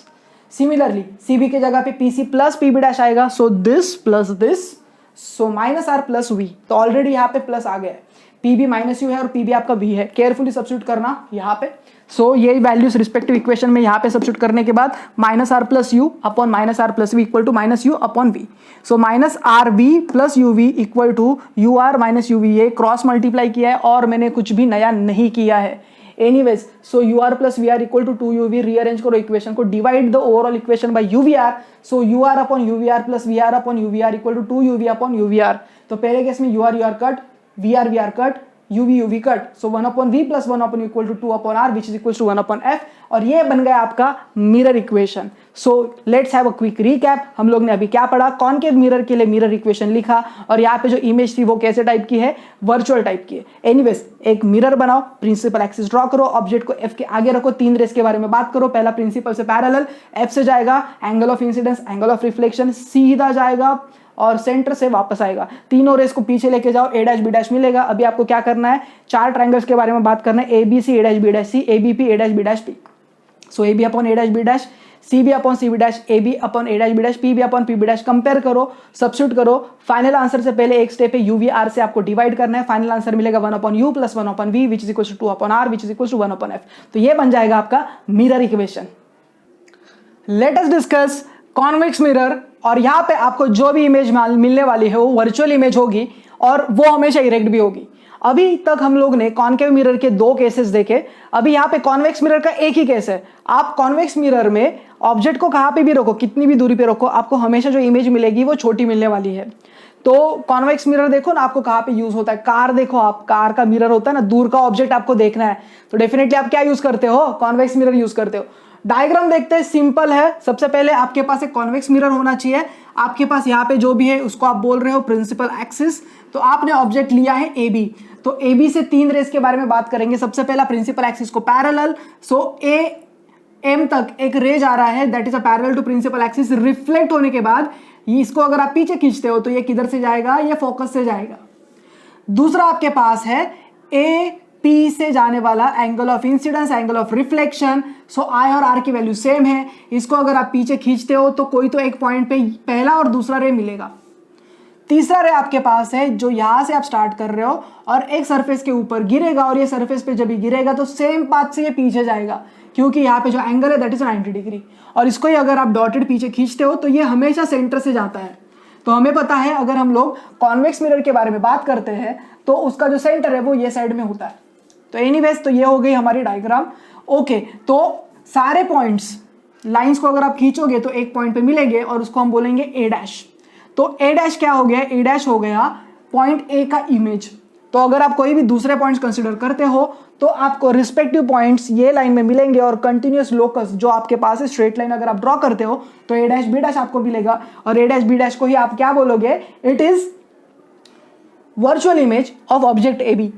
सिमिलरली सी बी की जगह पे P C plus P B dash आएगा, so this plus this, so minus R plus V, तो ऑलरेडी यहाँ पे प्लस आ गया है, पी बी माइनस यू है और पी बी आपका वी है, केयरफुली सब्स्टिट्यूट करना यहाँ पे। सो ये वैल्यूज रिस्पेक्टिव इक्वेशन में यहाँ पे सब्स्टिट्यूट करने के बाद minus R plus U upon minus R plus V equal to minus U upon V, so minus R V plus U V equal to U R minus U V, ये cross multiply किया है और मैंने कुछ भी नया नहीं किया है। Anyways, so U R plus V R equal to 2uv, rearrange करो इक्वेशन को, divide the overall equation by uvr, so U R upon UV R plus V R upon UV R equal to 2uv upon UV R. तो पहले case में U R cut, V R cut, uv cut, so 1 upon v plus 1 upon equal to 2 upon r which is equal to 1 upon f, और ये बन गया आपका mirror equation. So let's have a quick recap. हम लोग ने अभी क्या पढ़ा, कॉनकेव मिरर के लिए मिरर इक्वेशन लिखा, और यहाँ पे जो इमेज थी वो कैसे टाइप की है, वर्चुअल टाइप की है। एनीवेज, एक मिरर बनाओ, प्रिंसिपल एक्सिस ड्रॉ करो, ऑब्जेक्ट को f के आगे रखो, 3 रेस के बारे में बात करो। पहला प्रिंसिपल से पैरेलल, f से जाएगा angle of incidence, angle of reflection, सीधा जाएगा और सेंटर से वापस आएगा, तीनों रेस को पीछे लेके जाओ, ए डैश बी डैश मिलेगा। अभी आपको क्या करना है, 4 ट्रायंगल्स के बारे में बात करना है, A B C A dash B dash C, A B P A dash B dash P, so A B upon A dash B dash, C B upon C B dash, A B upon A dash B dash, P B upon P B dash. Compare करो, substitute करो, final answer से पहले एक step है, you V R से आपको divide करना है, फाइनल आंसर मिलेगा 1 upon U plus 1 upon V which is equal to 2 upon R which is equal to 1 upon F. तो ये बन जाएगा आपका mirror equation. Let us discuss convex mirror, और यहाँ पे आपको जो भी इमेज मिलने वाली है वो वर्चुअल इमेज होगी और वो हमेशा इरेक्ट भी होगी। अभी तक हम लोग ने कॉनकेव मिरर के 2 केसेस देखे, अभी यहाँ पे कॉन्वेक्स मिरर का एक ही केस है। आप कॉन्वेक्स मिरर में ऑब्जेक्ट को कहाँ पे भी रखो, कितनी भी दूरी पे रखो, आपको हमेशा जो इमेज मिलेगी वो छोटी मिलने वाली है। तो कॉन्वेक्स मिरर देखो ना आपको कहाँ पे यूज होता है, कार देखो, आप कार का मिरर होता है ना, दूर का ऑब्जेक्ट आपको देखना है तो डेफिनेटली आप क्या यूज करते हो, कॉन्वेक्स मिरर यूज करते हो। डायग्राम देखते हैं, सिंपल है। सबसे पहले आपके पास एक कॉन्वेक्स मिरर होना चाहिए। आपके पास यहाँ पे जो भी है उसको आप बोल रहे हो प्रिंसिपल एक्सिस। तो आपने ऑब्जेक्ट लिया है ए बी, तो ए बी से 3 रेस के बारे में बात करेंगे। सबसे पहला प्रिंसिपल एक्सिस को पैरेलल, सो ए एम तक एक रे जा रहा है, that is a parallel to principal axis. Reflect होने के बाद इसको अगर आप पीछे खींचते हो तो ये किधर से जाएगा, ये फोकस से जाएगा। दूसरा आपके पास है ए पी से जाने वाला angle of incidence, angle of reflection. So I और आर की वैल्यू सेम है। इसको अगर आप पीछे खींचते हो तो कोई तो एक पॉइंट पे पहला और दूसरा रे मिलेगा। तीसरा रे आपके पास है जो यहां से आप स्टार्ट कर रहे हो और एक सरफेस के ऊपर गिरेगा, और ये सरफेस पे जब भी गिरेगा तो सेम पाथ से ये पीछे जाएगा, क्योंकि यहाँ पे जो एंगल है दैट इज 90 डिग्री। और इसको ही अगर आप डॉटेड पीछे खींचते हो तो ये हमेशा सेंटर से जाता है। तो हमें पता है अगर हम लोग कॉन्वेक्स मिरर के बारे में बात करते हैं तो उसका जो सेंटर है वो ये साइड में होता है। तो एनीवेज, तो ये हो गई हमारी डायग्राम। ओके, तो सारे पॉइंट्स लाइंस को अगर आप खींचोगे तो एक पॉइंट पे मिलेंगे और उसको हम बोलेंगे ए डैश। तो ए डैश क्या हो गया, ए डैश हो गया पॉइंट ए का इमेज। तो अगर आप कोई भी दूसरे पॉइंट्स कंसीडर करते हो तो आपको रिस्पेक्टिव पॉइंट्स ये लाइन में मिलेंगे, और कंटिन्यूअस लोकस जो आपके पास है स्ट्रेट लाइन अगर आप ड्रॉ करते हो तो ए डैश बी डैश आपको मिलेगा। और ए डैश बी डैश को ही आप क्या बोलोगे, it is virtual image of object A B.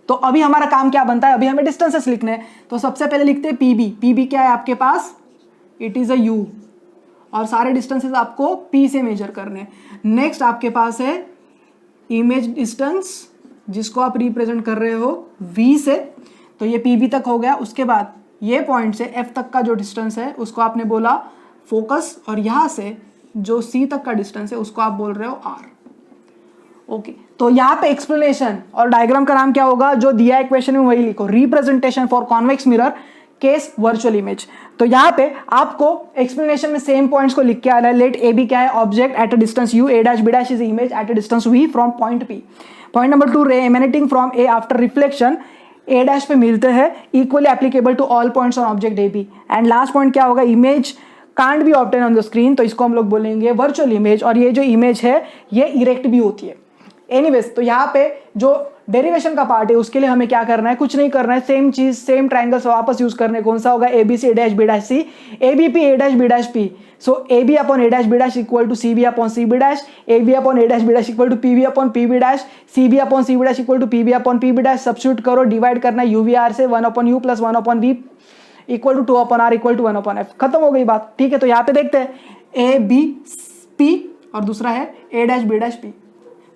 तो अभी हमारा काम क्या बनता है, अभी हमें डिस्टेंसेस लिखने हैं। तो सबसे पहले लिखते हैं पीबी। पीबी क्या है आपके पास, इट इज अ यू, और सारे डिस्टेंसेस आपको पी से मेजर करने हैं। नेक्स्ट आपके पास है इमेज डिस्टेंस, जिसको आप रिप्रेजेंट कर रहे हो वी से। तो ये पीबी तक हो गया। उसके बाद ये पॉइंट से एफ तक का जो डिस्टेंस है उसको आपने बोला फोकस, और यहां से जो सी तक का डिस्टेंस है उसको आप बोल रहे हो आर। ओके, तो यहाँ पे एक्सप्लेनेशन और डायग्राम का नाम क्या होगा, जो दिया है इक्वेशन में वही लिखो, representation for convex mirror case virtual image. तो यहाँ पे आपको एक्सप्लेनेशन में सेम पॉइंट्स को लिख के आना है। लेट ए बी क्या है, object at a distance U, A dash B dash is image at a distance V from point P. Point number 2, ray emanating from A after reflection A dash पे मिलते हैं, equally applicable to all points on object A B. And last point क्या होगा, image can't be obtain on the screen, तो इसको हम लोग बोलेंगे वर्चुअल इमेज। और ये जो इमेज है ये इरेक्ट भी होती है। एनीवेज, तो यहाँ पे जो डेरिवेशन का पार्ट है उसके लिए हमें क्या करना है, कुछ नहीं करना है, सेम चीज सेम ट्राइंगल्स वापस यूज करने। कौन सा होगा, A B C A dash B dash C, A B P A dash B dash P. So A B upon A dash B dash equal to C B upon C B dash, A B upon A dash B dash equal to P B upon P B dash, C B upon C B dash equal to P B upon P B dash. Substitute करो, divide करना है you V R से, 1 upon U plus 1 upon V equal to 2 upon R equal to 1 upon F. खत्म हो गई बात, ठीक है। तो यहाँ पे देखते हैं ए बी पी और दूसरा है A dash B dash P.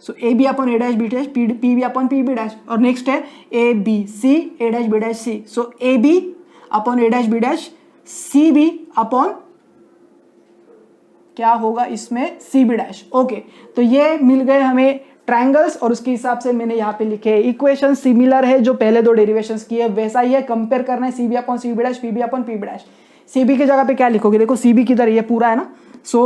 So A B upon A dash B dash, P B upon P B dash. और नेक्स्ट है A B C A dash B dash C. So A B upon A dash B dash, C B upon क्या होगा इसमें, सी B dash. Okay, तो ये मिल गए हमें triangles, और उसके हिसाब से मैंने यहाँ पे लिखे इक्वेशन। सिमिलर है जो पहले 2 डेरिवेशंस की है वैसा ही है। कंपेयर करना है C B upon C B dash, P B upon P B dash. C B की जगह पे क्या लिखोगे, देखो सी बी किधर, ये पूरा है ना। सो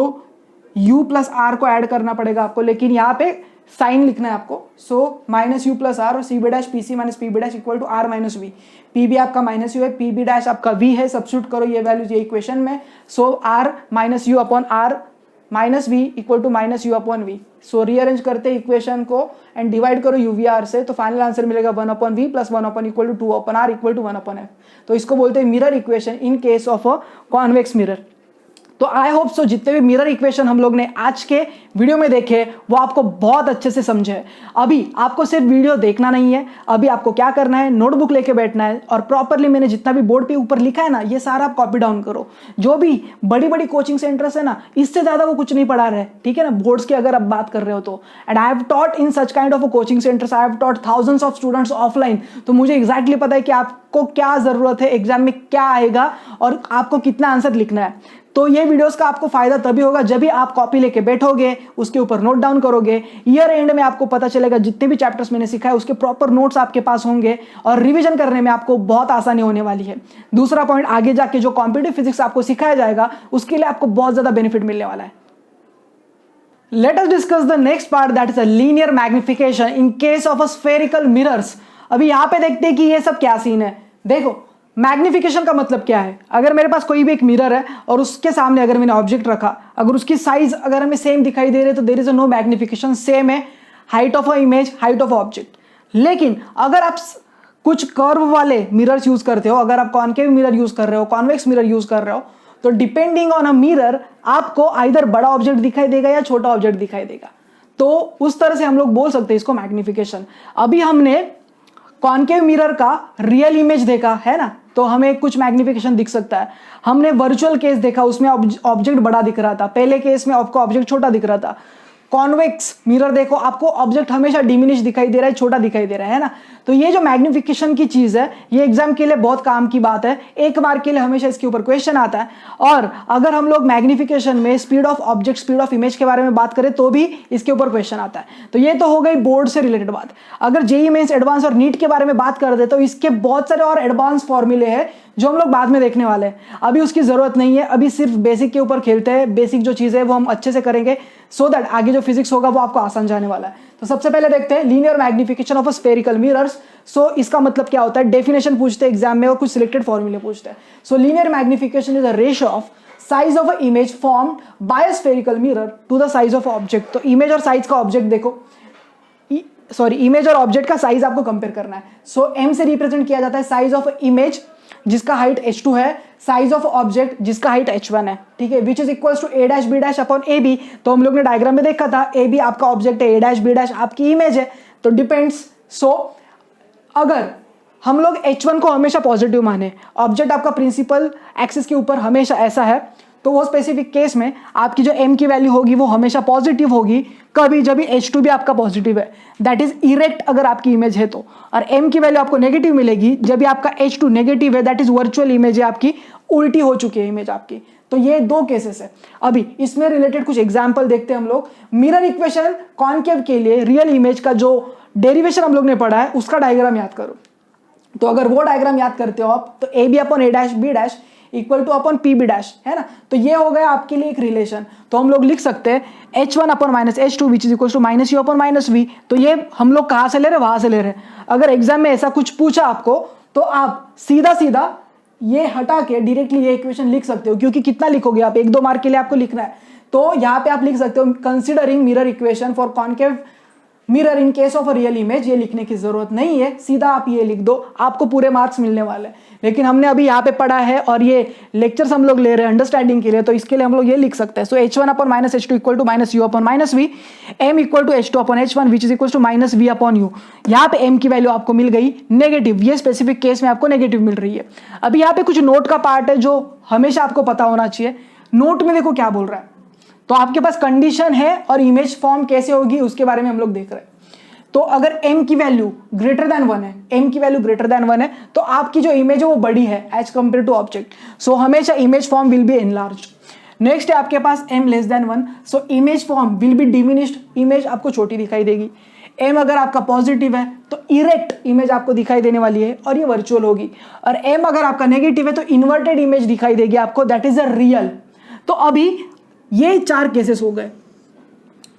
u प्लस आर को ऐड करना पड़ेगा आपको, लेकिन यहाँ पे साइन लिखना है आपको। So minus U plus R, और C B dash P C minus P B dash equal to R minus V. P B आपका माइनस यू है, पी बी डैश आपका वी है। सब्स्टिट्यूट करो ये वैल्यूज ये इक्वेशन में। So R minus U upon R minus V equal to minus U upon V. So rearrange करते equation को एंड डिवाइड करो यू वी आर से, तो फाइनल आंसर मिलेगा 1 upon V plus 1 upon equal to 2 upon R equal to 1 upon F. तो इसको बोलते हैं mirror equation in case of a convex mirror. तो आई होप सो जितने भी मिरर इक्वेशन हम लोग ने आज के वीडियो में देखे वो आपको बहुत अच्छे से समझे। अभी आपको सिर्फ वीडियो देखना नहीं है, अभी आपको क्या करना है, नोटबुक लेके बैठना है और प्रॉपरली मैंने जितना भी बोर्ड पे ऊपर लिखा है ना ये सारा आप कॉपी डाउन करो। जो भी बड़ी बड़ी कोचिंग सेंटर्स है ना इससे ज्यादा वो कुछ नहीं पढ़ा रहे, ठीक है ना, बोर्ड्स की अगर आप बात कर रहे हो तो। And I have taught in such kind of coaching centres, I have taught thousands of students offline. तो मुझे एग्जैक्टली पता है कि आपको क्या जरूरत है, एग्जाम में क्या आएगा और आपको कितना आंसर लिखना है। तो ये वीडियोस का आपको फायदा तभी होगा जब भी आप कॉपी लेके बैठोगे, उसके ऊपर नोट डाउन करोगे। ईयर एंड में आपको पता चलेगा जितने भी चैप्टर्स मैंने सिखाए उसके प्रॉपर नोट्स आपके पास होंगे और रिवीजन करने में आपको बहुत आसानी होने वाली है। दूसरा पॉइंट, आगे जाके जो कॉम्पिटिटिव फिजिक्स आपको सिखाया जाएगा उसके लिए आपको बहुत ज्यादा बेनिफिट मिलने वाला है। Let us discuss the next part, that is a linear magnification in case of a spherical mirrors। अभी यहां पे देखते हैं कि ये सब क्या सीन है। देखो मैग्निफिकेशन का मतलब क्या है, अगर मेरे पास कोई भी एक मिरर है और उसके सामने अगर मैंने ऑब्जेक्ट रखा, अगर उसकी साइज अगर हमें सेम दिखाई दे रही है तो there is no magnification, same है height of a image, height of object. लेकिन अगर आप कुछ कर्व वाले मिरर्स यूज करते हो, अगर आप कॉनकेव मिरर यूज कर रहे हो, कॉन्वेक्स मिरर यूज कर रहे हो, तो डिपेंडिंग ऑन अ मिरर आपको आइदर बड़ा ऑब्जेक्ट दिखाई देगा या छोटा ऑब्जेक्ट दिखाई देगा। तो उस तरह से हम लोग बोल सकते हैं इसको मैग्निफिकेशन। अभी हमने कॉनकेव मिरर का रियल इमेज देखा है ना, तो हमें कुछ मैग्निफिकेशन दिख सकता है। हमने वर्चुअल केस देखा, उसमें ऑब्जेक्ट बड़ा दिख रहा था, पहले केस में आपको ऑब्जेक्ट छोटा दिख रहा था। कॉन्वेक्स मिरर देखो, आपको ऑब्जेक्ट हमेशा डिमिनिश दिखाई दे रहा है, छोटा दिखाई दे रहा है ना। तो ये जो मैग्निफिकेशन की चीज है, ये एग्जाम के लिए बहुत काम की बात है, एक बार के लिए हमेशा इसके ऊपर क्वेश्चन आता है। और अगर हम लोग मैग्निफिकेशन में speed of object, speed of image के बारे में बात करें तो भी इसके ऊपर क्वेश्चन आता है। तो ये तो हो गई बोर्ड से रिलेटेड बात। अगर जेईई मेंस एडवांस और नीट के बारे में बात कर दे तो इसके बहुत सारे और एडवांस फॉर्मूले हैं जो हम लोग बाद में देखने वाले हैं, अभी उसकी जरूरत नहीं है। अभी सिर्फ बेसिक के ऊपर खेलते हैं, बेसिक जो चीजें है वो हम अच्छे से करेंगे, सो दैट आगे जो फिजिक्स होगा वो आपको आसान जाने वाला है। तो सबसे पहले देखते हैं linear magnification of a spherical mirrors. So इसका मतलब क्या होता है, डेफिनेशन पूछते हैं एग्जाम में और कुछ सिलेक्टेड फॉर्मूले पूछते हैं। So linear magnification is a ratio of size of a image formed by a spherical mirror to the size of object. तो इमेज और साइज का ऑब्जेक्ट देखो, इमेज और ऑब्जेक्ट का साइज आपको कंपेयर करना है। सो m से रिप्रेजेंट किया जाता है साइज ऑफ इमेज जिसका हाइट h2 है, साइज ऑफ ऑब्जेक्ट जिसका हाइट h1 है, ठीक है, which is equals to a dash b dash upon A B. तो हम लोग ने डायग्राम में देखा था, ए बी आपका ऑब्जेक्ट है, a डैश b डैश आपकी इमेज है, तो डिपेंड्स। सो अगर हम लोग h1 को हमेशा पॉजिटिव माने, ऑब्जेक्ट आपका प्रिंसिपल एक्सिस के ऊपर हमेशा ऐसा है, तो वो स्पेसिफिक केस में आपकी जो m की वैल्यू होगी वो हमेशा पॉजिटिव होगी, कभी जब h2 भी आपका पॉजिटिव है, दैट इज इरेक्ट अगर आपकी इमेज है तो। और m की वैल्यू आपको नेगेटिव मिलेगी जब भी आपका h2 नेगेटिव है, दैट इज वर्चुअल इमेज है आपकी, उल्टी हो चुकी है इमेज आपकी। तो ये दो केसेस है। अभी इसमें रिलेटेड कुछ एग्जाम्पल देखते हैं हम लोग। मिरर इक्वेशन कॉनकेव के लिए रियल इमेज का जो डेरिवेशन हम लोग ने पढ़ा है उसका डायग्राम याद करो। तो अगर वो डायग्राम याद करते हो आप, तो A B upon A dash B dash equal to upon P B dash, है ना। तो ये हो गया आपके लिए एक रिलेशन। तो हम लोग लिख सकते हैं h1 upon minus h2 which is equal to minus U upon minus V. तो ये हम लोग कहाँ से ले रहे हैं, वहां से ले रहे हैं। अगर एग्जाम में ऐसा कुछ पूछा आपको तो आप सीधा सीधा ये हटा के डायरेक्टली ये इक्वेशन लिख सकते हो, क्योंकि कितना लिखोगे आप, 1-2 मार्क के लिए आपको लिखना है। तो यहाँ पे आप लिख सकते हो considering mirror equation for concave mirror in case of a real image. ये लिखने की जरूरत नहीं है, सीधा आप ये लिख दो, आपको पूरे मार्क्स मिलने वाले हैं। लेकिन हमने अभी यहाँ पे पढ़ा है और ये लेक्चर्स हम लोग ले रहे हैं अंडरस्टैंडिंग के लिए, तो इसके लिए हम लोग ये लिख सकते हैं। So h1 upon minus h2 equal to minus U upon minus V, m equal to h2 upon h1 which is equal to minus V upon U. यहाँ पे m की वैल्यू आपको मिल गई नेगेटिव, ये स्पेसिफिक केस में आपको negative मिल रही है। अभी यहाँ पे कुछ नोट का पार्ट है जो हमेशा आपको पता होना चाहिए। नोट में देखो क्या बोल रहा है, तो आपके पास कंडीशन है और इमेज फॉर्म कैसे होगी उसके बारे में हम लोग देख रहे हैं। तो अगर m की वैल्यू ग्रेटर देन 1 है, m की वैल्यू ग्रेटर देन 1 है, तो आपकी जो इमेज है वो बड़ी है एज कंपेयर टू ऑब्जेक्ट। सो हमेशा image form will be enlarged. Next है आपके पास m less than 1, so image form will be diminished, image आपको छोटी दिखाई देगी। m अगर आपका पॉजिटिव है तो इरेक्ट इमेज आपको दिखाई देने वाली है और ये वर्चुअल होगी। और m अगर आपका नेगेटिव है तो इन्वर्टेड इमेज दिखाई देगी आपको, दैट इज अ रियल। तो अभी ये 4 केसेस हो गए,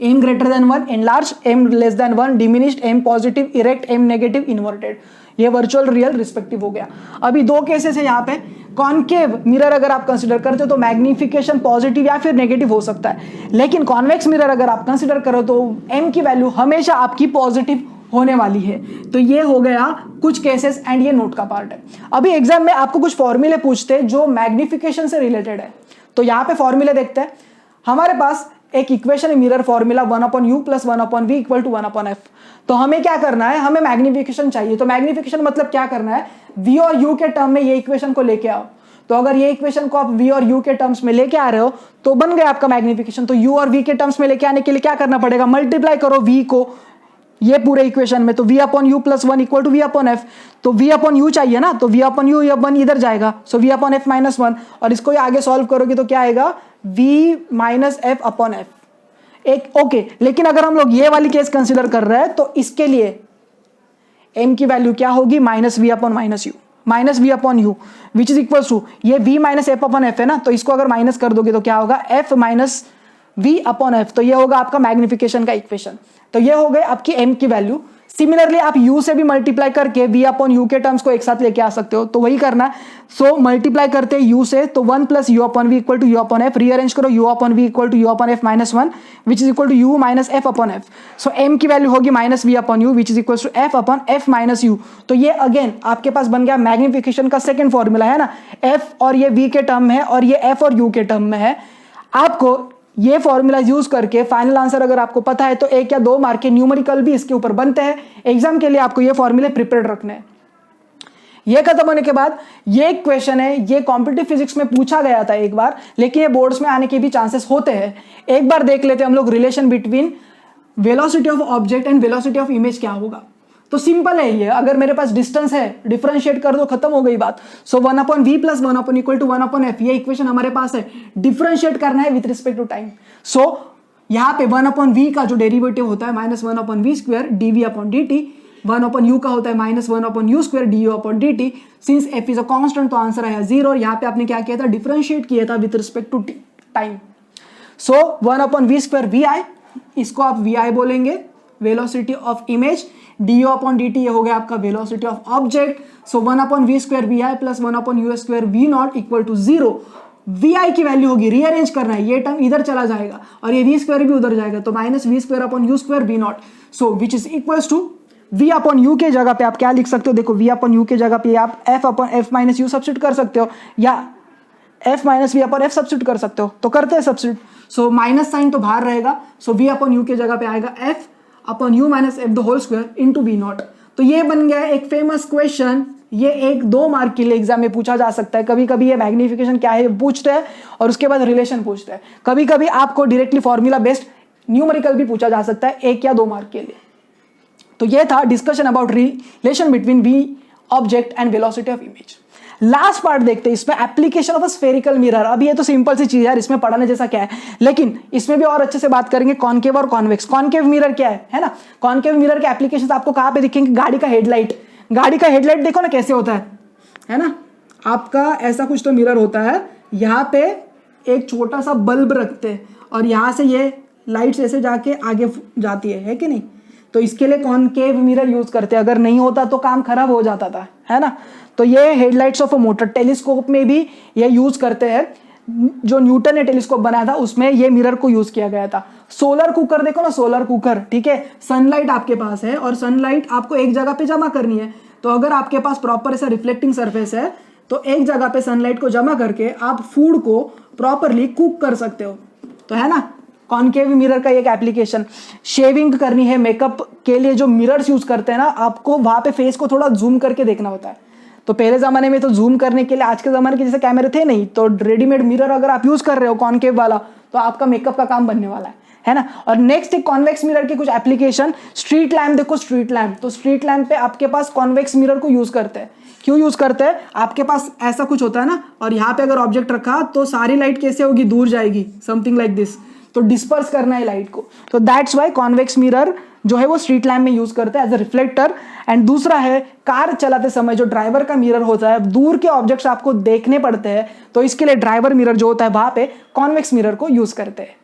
m greater than 1 enlarged, m less than 1 diminished, m positive erect, m negative inverted। ये वर्चुअल रियल रिस्पेक्टिव हो गया। अभी 2 केसेस है यहाँ पे। कॉनकेव मिरर अगर आप कंसीडर करते हो तो मैग्निफिकेशन पॉजिटिव या फिर नेगेटिव हो सकता है, लेकिन कॉन्वेक्स मिरर अगर आप कंसीडर करो तो m की वैल्यू हमेशा आपकी पॉजिटिव होने वाली है। तो ये हो गया कुछ केसेस एंड ये नोट का पार्ट है। अभी एग्जाम में आपको कुछ फॉर्मूले पूछते हैं जो मैग्निफिकेशन से रिलेटेड है, तो यहाँ पे फॉर्मूले देखते हैं। हमारे पास एक इक्वेशन है mirror formula 1/u plus 1/v equal to 1/f। तो हमें क्या करना है, हमें मैग्निफिकेशन चाहिए। तो मैग्निफिकेशन मतलब क्या करना है, v और u के टर्म में ये इक्वेशन को लेके आओ। तो अगर ये इक्वेशन को आप v और u के टर्म्स में लेके आ रहे हो तो बन गया आपका मैग्निफिकेशन। तो u और v के टर्म्स में लेके आने के लिए क्या करना पड़ेगा, मल्टीप्लाई करो v को ये पूरे इक्वेशन में, तो v upon U plus 1 equal to v upon f। तो v अपॉन यू चाहिए ना, तो v अपॉन यू या 1 इधर जाएगा, सो v अपॉन f माइनस 1। और इसको आगे सॉल्व करोगे तो क्या आएगा, v minus f upon f। एक ओके, लेकिन अगर हम लोग ये वाली केस कंसिडर कर रहे हैं तो इसके लिए m की वैल्यू क्या होगी, minus v upon minus U, minus v upon U which is equal to ये v minus f upon f है ना, तो इसको अगर माइनस कर दोगे तो क्या होगा, f minus v upon f। तो ये होगा आपका मैग्निफिकेशन का इक्वेशन। तो ये हो गए आपकी m की वैल्यू। सिमिलरली आप u से भी मल्टीप्लाई करके v अपॉन यू के टर्म्स को एक साथ लेके आ सकते हो, तो वही करना है। सो मल्टीप्लाई करते हैं u से, तो 1 plus U upon V equal to U upon F, rearrange करो u upon V equal to U upon F minus 1 which is equal to U minus F upon F. So m की value होगी minus V upon U which is equal to F upon F minus U. तो ये again आपके पास बन गया magnification का second formula, है ना, f और ये v के टर्म में है और ये f और u के टर्म में है। आपको ये फॉर्मूला यूज करके फाइनल आंसर अगर आपको पता है तो 1 या 2 मार्क के न्यूमेरिकल भी इसके ऊपर बनते हैं। एग्जाम के लिए आपको ये फॉर्मूले प्रिपेयर्ड रखने हैं। ये खत्म होने के बाद ये एक क्वेश्चन है, ये कॉम्पिटिटिव फिजिक्स में पूछा गया था एक बार, लेकिन ये बोर्ड्स में आने के भी चांसेस होते हैं। एक बार देख लेते हैं हम लोग relation between velocity of object and velocity of image क्या होगा। तो सिंपल है ये, अगर मेरे पास डिस्टेंस है डिफरेंशिएट कर दो, खत्म हो गई बात। So 1 upon V plus 1 upon equal to 1 upon F, ये इक्वेशन हमारे पास है। डिफरेंशिएट करना है with respect to time. So यहाँ पे 1 अपॉन वी का जो डेरिवेटिव होता है minus 1 upon V square D V upon D T, 1 upon U का होता है minus 1 upon U square D U upon D T. Since F is a constant तो आंसर आया 0, और यहाँ पे आपने क्या किया था, डिफरेंशिएट किया था with respect to time. So 1 upon V square V I, इसको आप वी आई बोलेंगे, velocity of image, D U upon D T ये हो गया आपका velocity of object. So 1 upon V square V I plus 1 upon U square V not equal to 0। V I की value होगी, rearrange करना है, ये टर्म इधर चला जाएगा और ये वी स्क्वायर भी उधर जाएगा, तो minus V square upon U square V naught. So which is equals to V upon U के जगह पे आप क्या लिख सकते हो, देखो वी अपॉन यू के जगह पे आप F upon F minus U substitute कर सकते हो, या F minus V upon F substitute कर सकते हो, तो करते हैं सब्स्टिट्यूट। सो माइनस साइन तो बाहर रहेगा, सो वी अपॉन यू के जगह पे आएगा F upon U minus F the whole square into V naught. तो ये बन गया एक फेमस क्वेश्चन, ये 1-2 मार्क के लिए एग्जाम में पूछा जा सकता है। कभी कभी ये मैग्निफिकेशन क्या है पूछते हैं और उसके बाद रिलेशन पूछते हैं। कभी कभी आपको डायरेक्टली फॉर्मूला बेस्ड न्यूमेरिकल भी पूछा जा सकता है 1 या 2 मार्क के लिए। तो ये था discussion about relation between V object and velocity of image. Last part देखते हैं, इसमें application of a spherical mirror. अब ये तो सिंपल सी चीज है यार, इसमें पढ़ाने जैसा क्या है, लेकिन इसमें भी और अच्छे से बात करेंगे कॉनकेव और कॉन्वेक्स। कॉनकेव मिरर क्या है ना, कॉनकेव मिरर के एप्लीकेशंस आपको कहां पे दिखेंगे, गाड़ी का हेडलाइट। गाड़ी का हेडलाइट देखो ना कैसे होता है ना, आपका ऐसा कुछ तो मिरर होता है, यहाँ पे एक छोटा सा बल्ब रखते हैं और यहाँ से ये लाइट्स ऐसे जाके आगे जाती है कि नहीं। तो इसके लिए कॉनकेव मिरर यूज करते हैं, अगर नहीं होता तो काम खराब हो जाता था, है ना। तो ये headlights of a motor, telescope में भी ये यूज करते हैं। जो न्यूटन ने टेलीस्कोप बनाया था उसमें ये मिरर को यूज किया गया था। सोलर कुकर देखो ना, सोलर कुकर, ठीक है, सनलाइट आपके पास है और सनलाइट आपको एक जगह पे जमा करनी है। तो अगर आपके पास प्रॉपर ऐसा रिफ्लेक्टिंग सरफेस है तो एक जगह पे सनलाइट को जमा करके आप फूड को प्रॉपरली कुक कर सकते हो, तो है ना। कॉनकेव मिरर का एक एप्लीकेशन, शेविंग करनी है, मेकअप के लिए जो मिरर्स यूज करते हैं ना, आपको वहां पे फेस को थोड़ा जूम करके देखना होता है। तो पहले जमाने में तो जूम करने के लिए आज के जमाने के जैसे कैमरे थे नहीं, तो रेडीमेड मिरर अगर आप यूज कर रहे हो कॉनकेव वाला, तो आपका मेकअप का काम बनने वाला है ना। और नेक्स्ट एक कॉन्वेक्स मिरर के कुछ एप्लीकेशन, स्ट्रीट लैम्प देखो, स्ट्रीट लैम्प, तो स्ट्रीट लैम्प पे आपके पास कॉन्वेक्स मिरर को यूज करते हैं। क्यों यूज करते हैं, आपके पास ऐसा कुछ होता है ना, और यहाँ पे अगर ऑब्जेक्ट रखा तो सारी लाइट कैसे होगी, दूर जाएगी, समथिंग लाइक दिस, तो डिस्पर्स करना है लाइट को। तो दैट्स वाई कॉन्वेक्स मिरर जो है वो स्ट्रीट लैम्प में यूज करते हैं एज अ रिफ्लेक्टर। एंड दूसरा है कार चलाते समय जो ड्राइवर का मिरर होता है, दूर के ऑब्जेक्ट्स आपको देखने पड़ते हैं, तो इसके लिए ड्राइवर मिरर जो होता है वहां पे कॉन्वेक्स मिरर को यूज करते हैं।